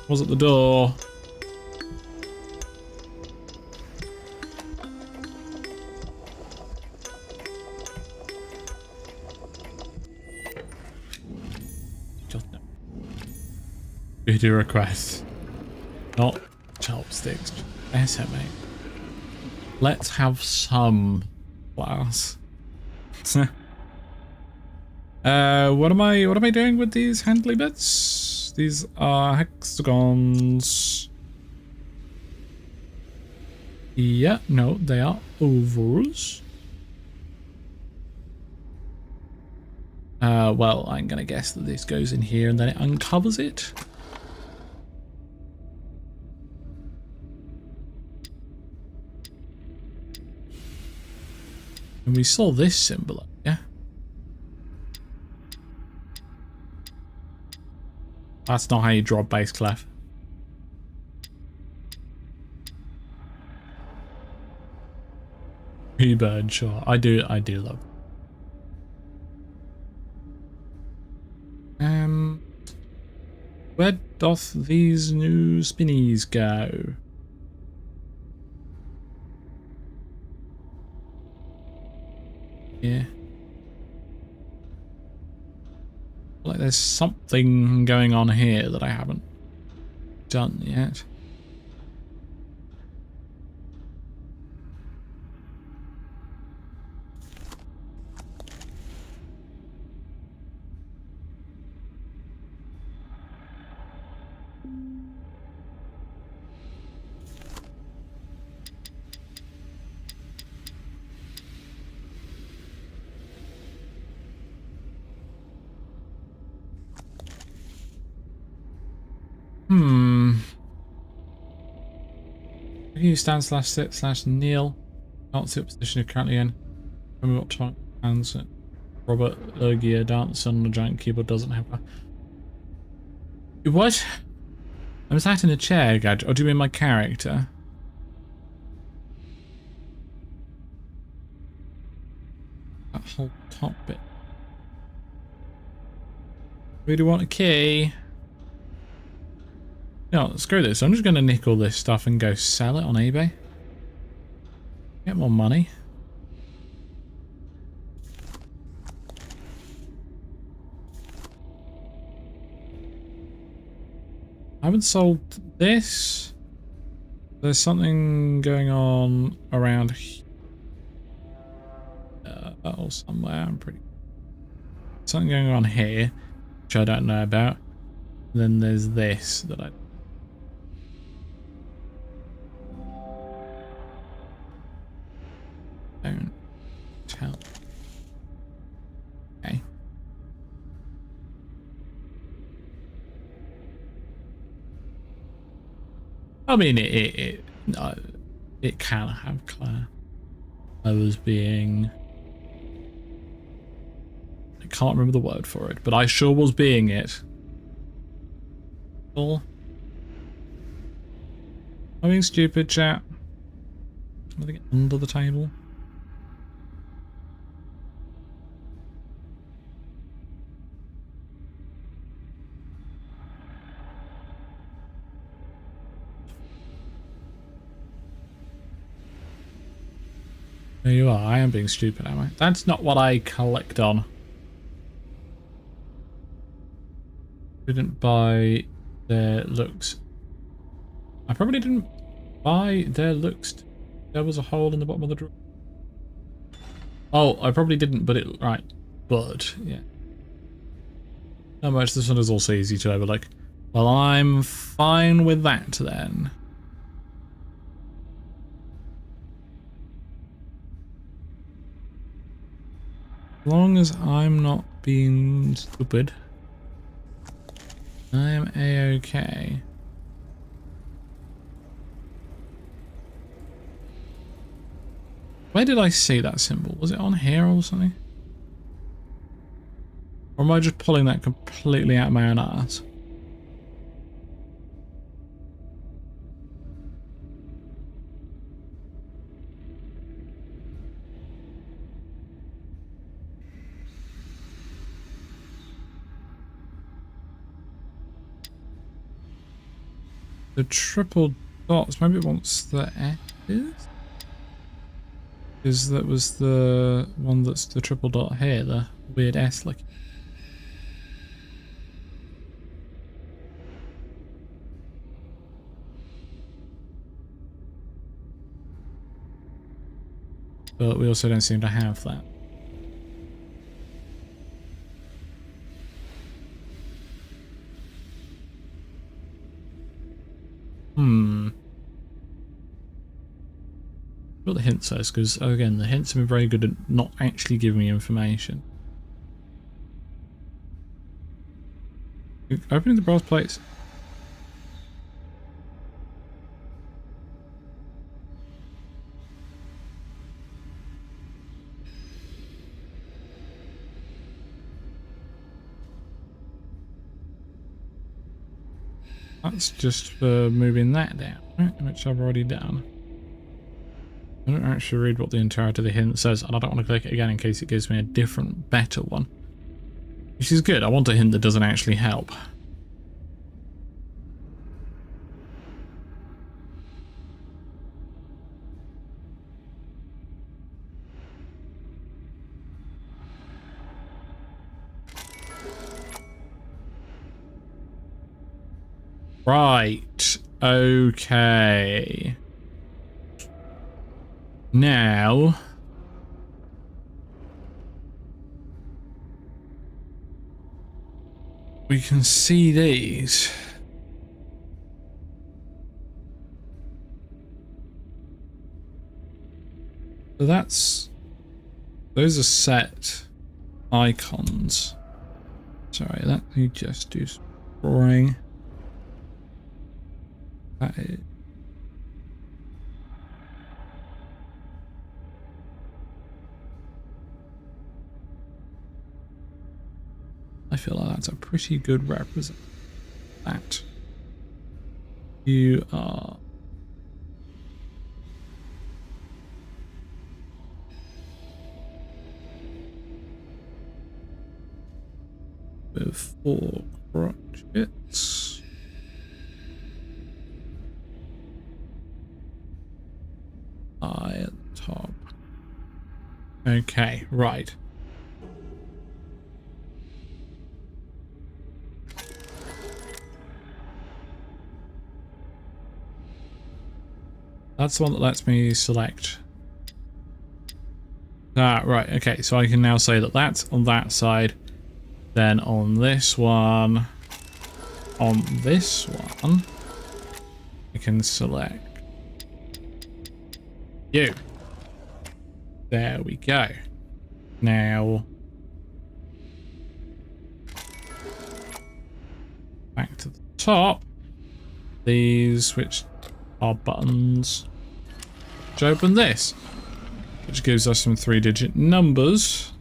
Was at the door. Just no. Video request. Not chopsticks. SMA. Let's have some class. What am I doing with these handly bits? These are hexagons. Yeah, no, they are ovals. Well, I'm gonna guess that this goes in here and then it uncovers it. And we saw this symbol, yeah? That's not how you drop bass clef. Rebird, sure. I do love. Where doth these new spinnies go? Yeah. Like there's something going on here that I haven't done yet. You stand slash sit slash kneel. Can't see what position you're currently in. Remember what time hands. Robert Ergia dance on the giant keyboard doesn't have a. What? I'm sat in a chair, Gadget. Or do you mean my character? That whole top bit. We do want a key. No, screw this. I'm just going to nick all this stuff and go sell it on eBay. Get more money. I haven't sold this. There's something going on around here. Oh, somewhere. I'm pretty. Something going on here, which I don't know about. Then there's this that I. Don't tell. Okay. I mean, it can have Claire. I was being. I can't remember the word for it, but I sure was being it. Am I being stupid, chat? Something under the table. There you are. I am being stupid, am I? That's not what I collect on. Didn't buy their looks. I probably didn't buy their looks. There was a hole in the bottom of the drawer. Oh, I probably didn't, but it right. But yeah. How much this one is also easy to overlook. Well, I'm fine with that then. As long as I'm not being stupid, I'm a-okay. Where did I see that symbol? Was it on here or something? Or am I just pulling that completely out of my own ass? The triple dots, maybe it wants the S's? Because that was the one that's the triple dot here, the weird S like. But we also don't seem to have that. What the hint says, because again, the hints have been very good at not actually giving me information. Opening the brass plates. That's just for moving that down, right? Which I've already done. I don't actually read what the entirety of the hint says, and I don't want to click it again in case it gives me a different, better one. Which is good. I want a hint that doesn't actually help. Right. Okay. Now... we can see these. So that's... those are set icons. Sorry, let me just do some drawing. That is... I feel like that's a pretty good represent. That you are with 4 crotchets. Eye at the top. Okay, right. That's the one that lets me select. Ah, right, okay, so I can now say that that's on that side, then on this one, I can select you. There we go. Now, back to the top, these, which are buttons, which open this, which gives us some 3-digit numbers.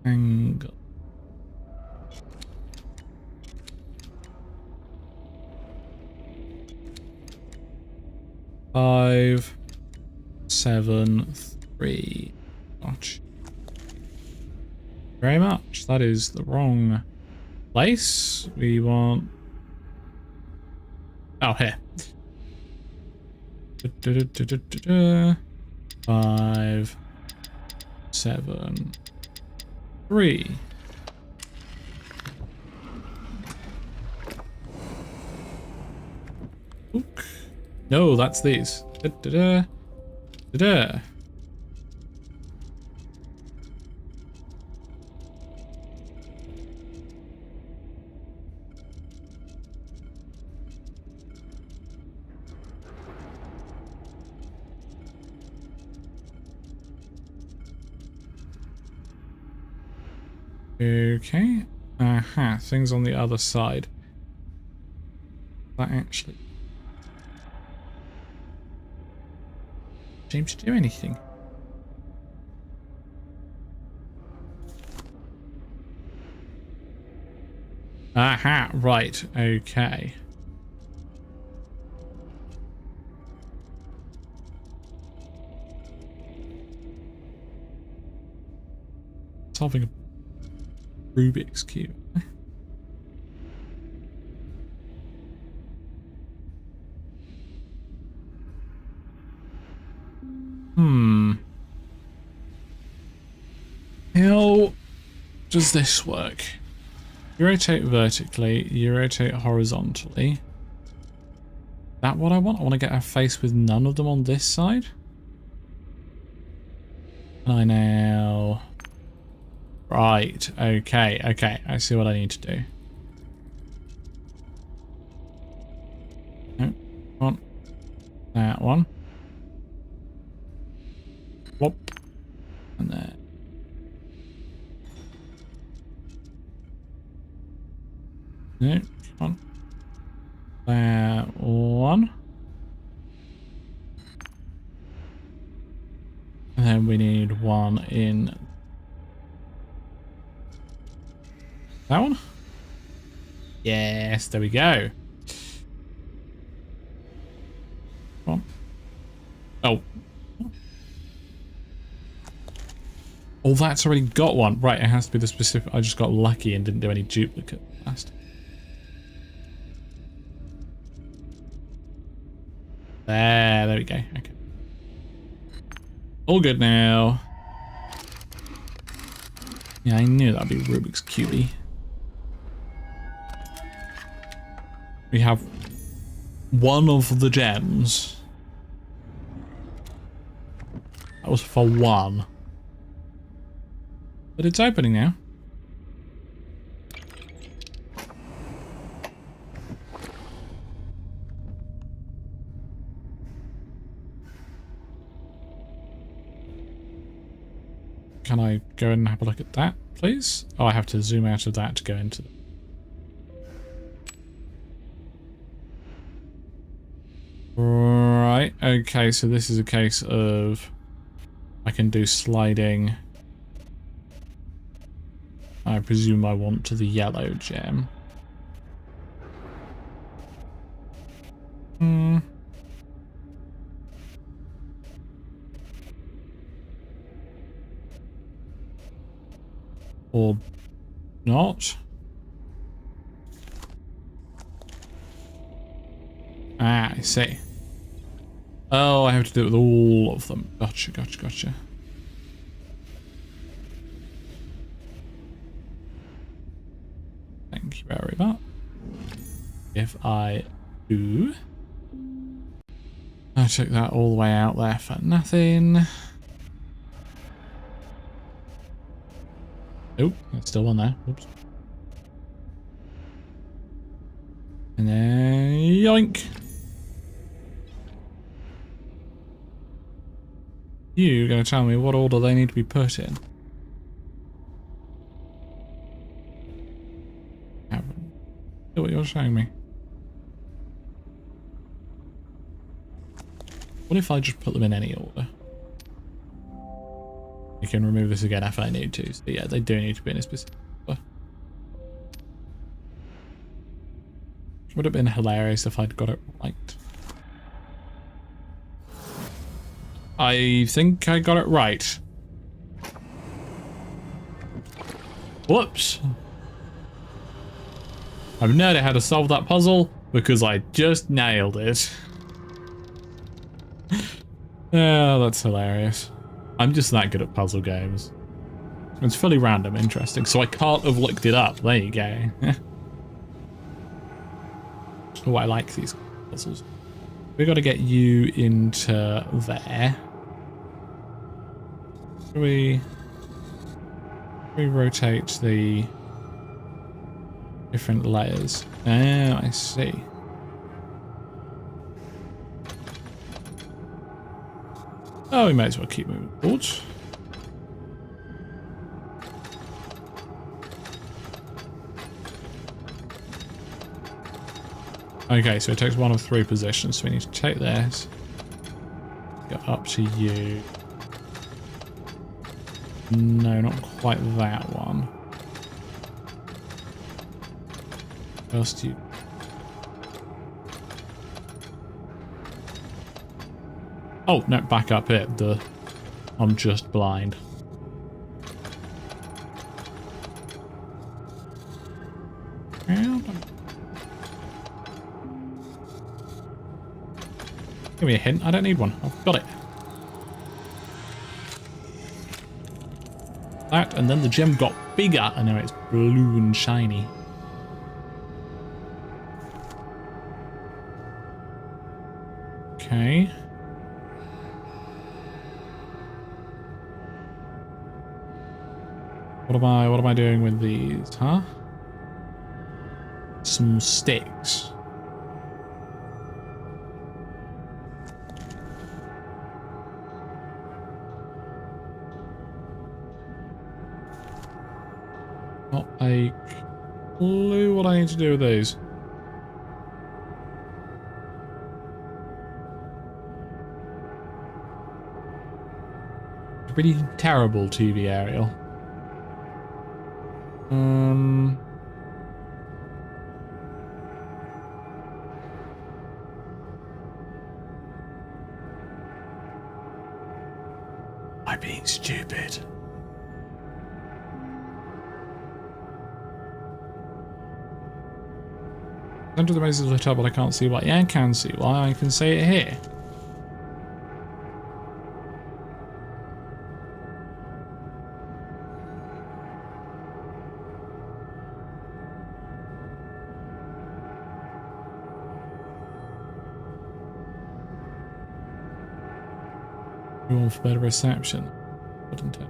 Angle. Five, 7, 3. Much. Very much. That is the wrong place. We want... oh, here. 5, 7, 3. Ook. No, that's these. Okay. Aha, things on the other side. That actually seems to do anything. Aha, right, okay. Solving a Rubik's Cube. How does this work? You rotate vertically, you rotate horizontally. Is that what I want? I want to get a face with none of them on this side. And I now... right, okay, I see what I need to do. that one. Whoop. And there. No, come on. That one. And then we need one in that one. Yes, there we go. Come on. Oh. Oh, that's already got one. Right, it has to be the specific. I just got lucky and didn't do any duplicate last. There we go. Okay. All good now. Yeah, I knew that'd be Rubik's Cube. We have one of the gems. That was for one. But it's opening now. Can I go and have a look at that, please? Oh, I have to zoom out of that to go into the... Right, okay, so this is a case of... I can do sliding. I presume I want to the yellow gem. Or not. Ah, I see. Oh, I have to do it with all of them. Gotcha, gotcha, gotcha. Thank you very much. If I do... I took that all the way out there for nothing. Oh, there's still one there. Oops. And then yoink. You're going to tell me what order they need to be put in. Haven't. See what you're showing me. What if I just put them in any order? You can remove this again if I need to. So yeah, they do need to be in a specific order. Would have been hilarious if I'd got it right. I think I got it right. Whoops. I've no idea how to solve that puzzle because I just nailed it. Oh, that's hilarious. I'm just that good at puzzle games. It's fully random, interesting, so I can't have looked it up. There you go. Oh, I like these puzzles. We got to get you into there. We rotate the different layers. Oh, I see. Oh, we may as well keep moving forward. Okay, so it takes one of three positions, so we need to take this. Go up to you. No, not quite that one. What else do you... Oh, no, back up here. I'm just blind. Give me a hint. I don't need one. I've got it. That, and then the gem got bigger, and now it's blue and shiny. Okay. What am I doing with these, huh? Some sticks. Not a clue what I need to do with these. Really terrible TV aerial. Am I being stupid? Center of the base is lit up, but I can't see why. Yeah, I can see why. I can see it here. Room for better reception. Wouldn't it?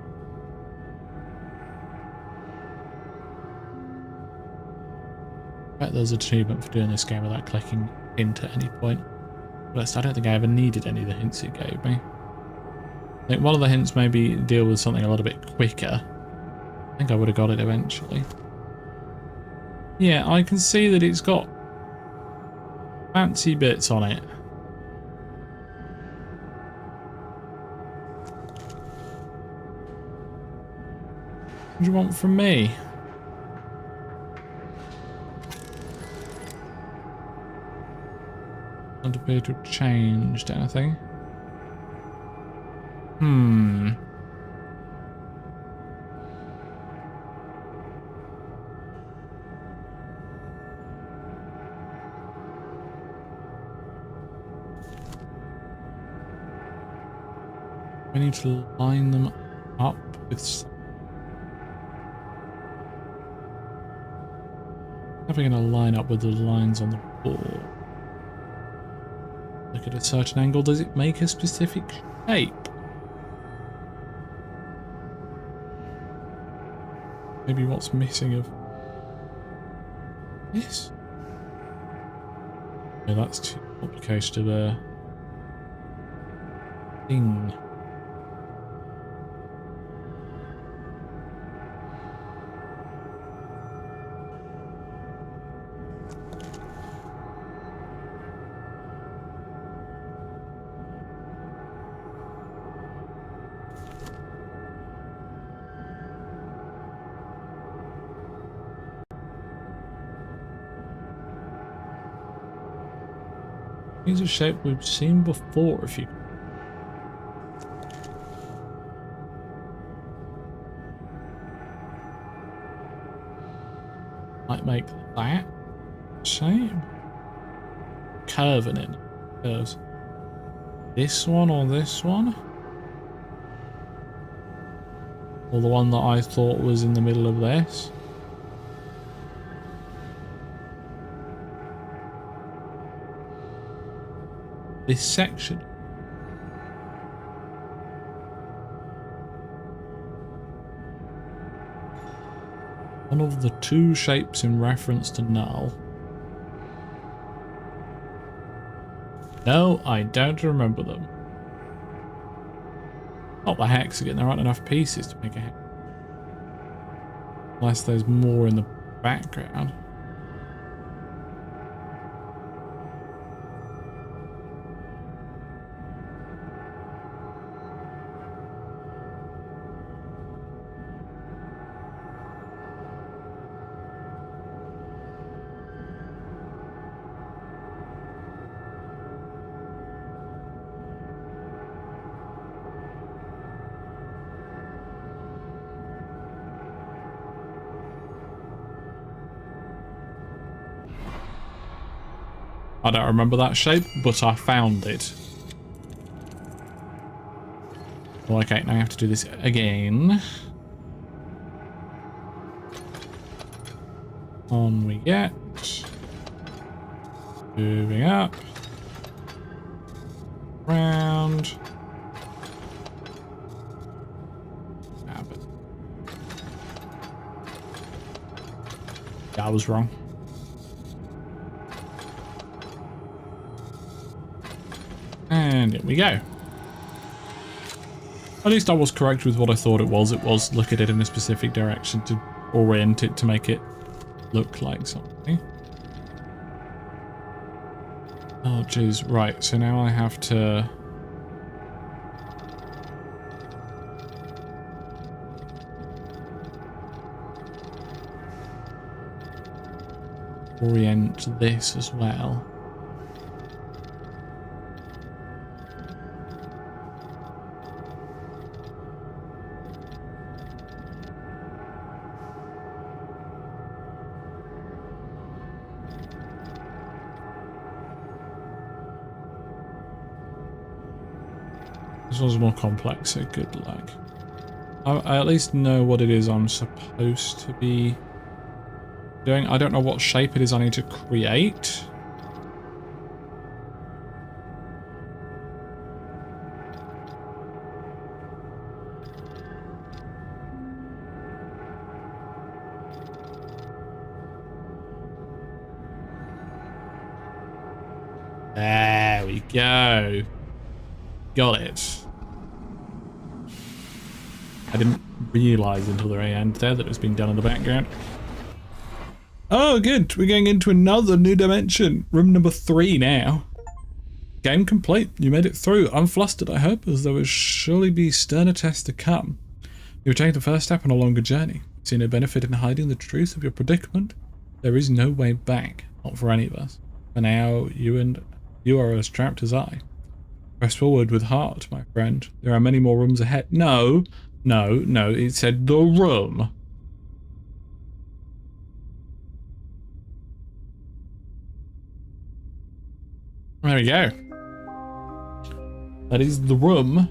I bet there's an achievement for doing this game without clicking hint at any point. But I don't think I ever needed any of the hints it gave me. I think one of the hints maybe deal with something a little bit quicker. I think I would have got it eventually. Yeah, I can see that it's got fancy bits on it. What do you want from me? Don't appear to have changed anything. We need to line them up with. How are we going to line up with the lines on the board? Look at a certain angle. Does it make a specific shape? Maybe what's missing of this? Yeah, that's too complicated of a thing. These are shape we've seen before if you might make that shape. Curving it. Curves. This one or this one? Or the one that I thought was in the middle of this? This section. One of the two shapes in reference to null. No, I don't remember them. Not the hexagon, there aren't enough pieces to make a hexagon. Unless there's more in the background. I don't remember that shape, but I found it. Well, okay, now I have to do this again. On we get. Moving up. Round. Yeah, I was wrong. And in we go. At least I was correct with what I thought it was. It was look at it in a specific direction to orient it to make it look like something. Oh, geez. Right, so now I have to... orient this as well. This one's more complex, so good luck. I at least know what it is I'm supposed to be doing. I don't know what shape it is I need to create. There we go. Got it. I didn't realise until the very end there that it was being done in the background. Oh, good. We're going into another new dimension. Room number 3 now. Game complete. You made it through. I'm flustered, I hope, as there will surely be sterner tests to come. You've taken the first step on a longer journey. See no benefit in hiding the truth of your predicament. There is no way back. Not for any of us. For now, you are as trapped as I. Press forward with heart, my friend. There are many more rooms ahead. No, it said the room. There we go. That is the room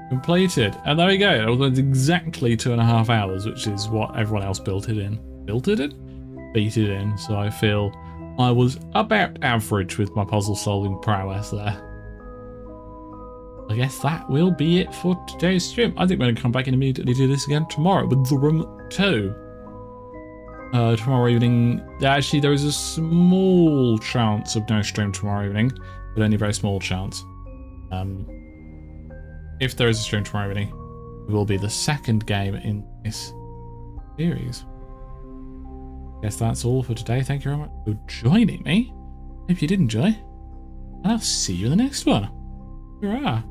completed. And there we go. That's exactly 2.5 hours, which is what everyone else built it in. Built it in? Beat it in. So I feel I was about average with my puzzle solving prowess there. I guess that will be it for today's stream. I think we're going to come back and immediately do this again tomorrow with the room 2. Tomorrow evening, actually there is a small chance of no stream tomorrow evening, but only a very small chance. If there is a stream tomorrow evening, it will be the second game in this series. Guess that's all for today. Thank you very much for joining me. Hope you did enjoy, and I'll see you in the next one. Hurrah!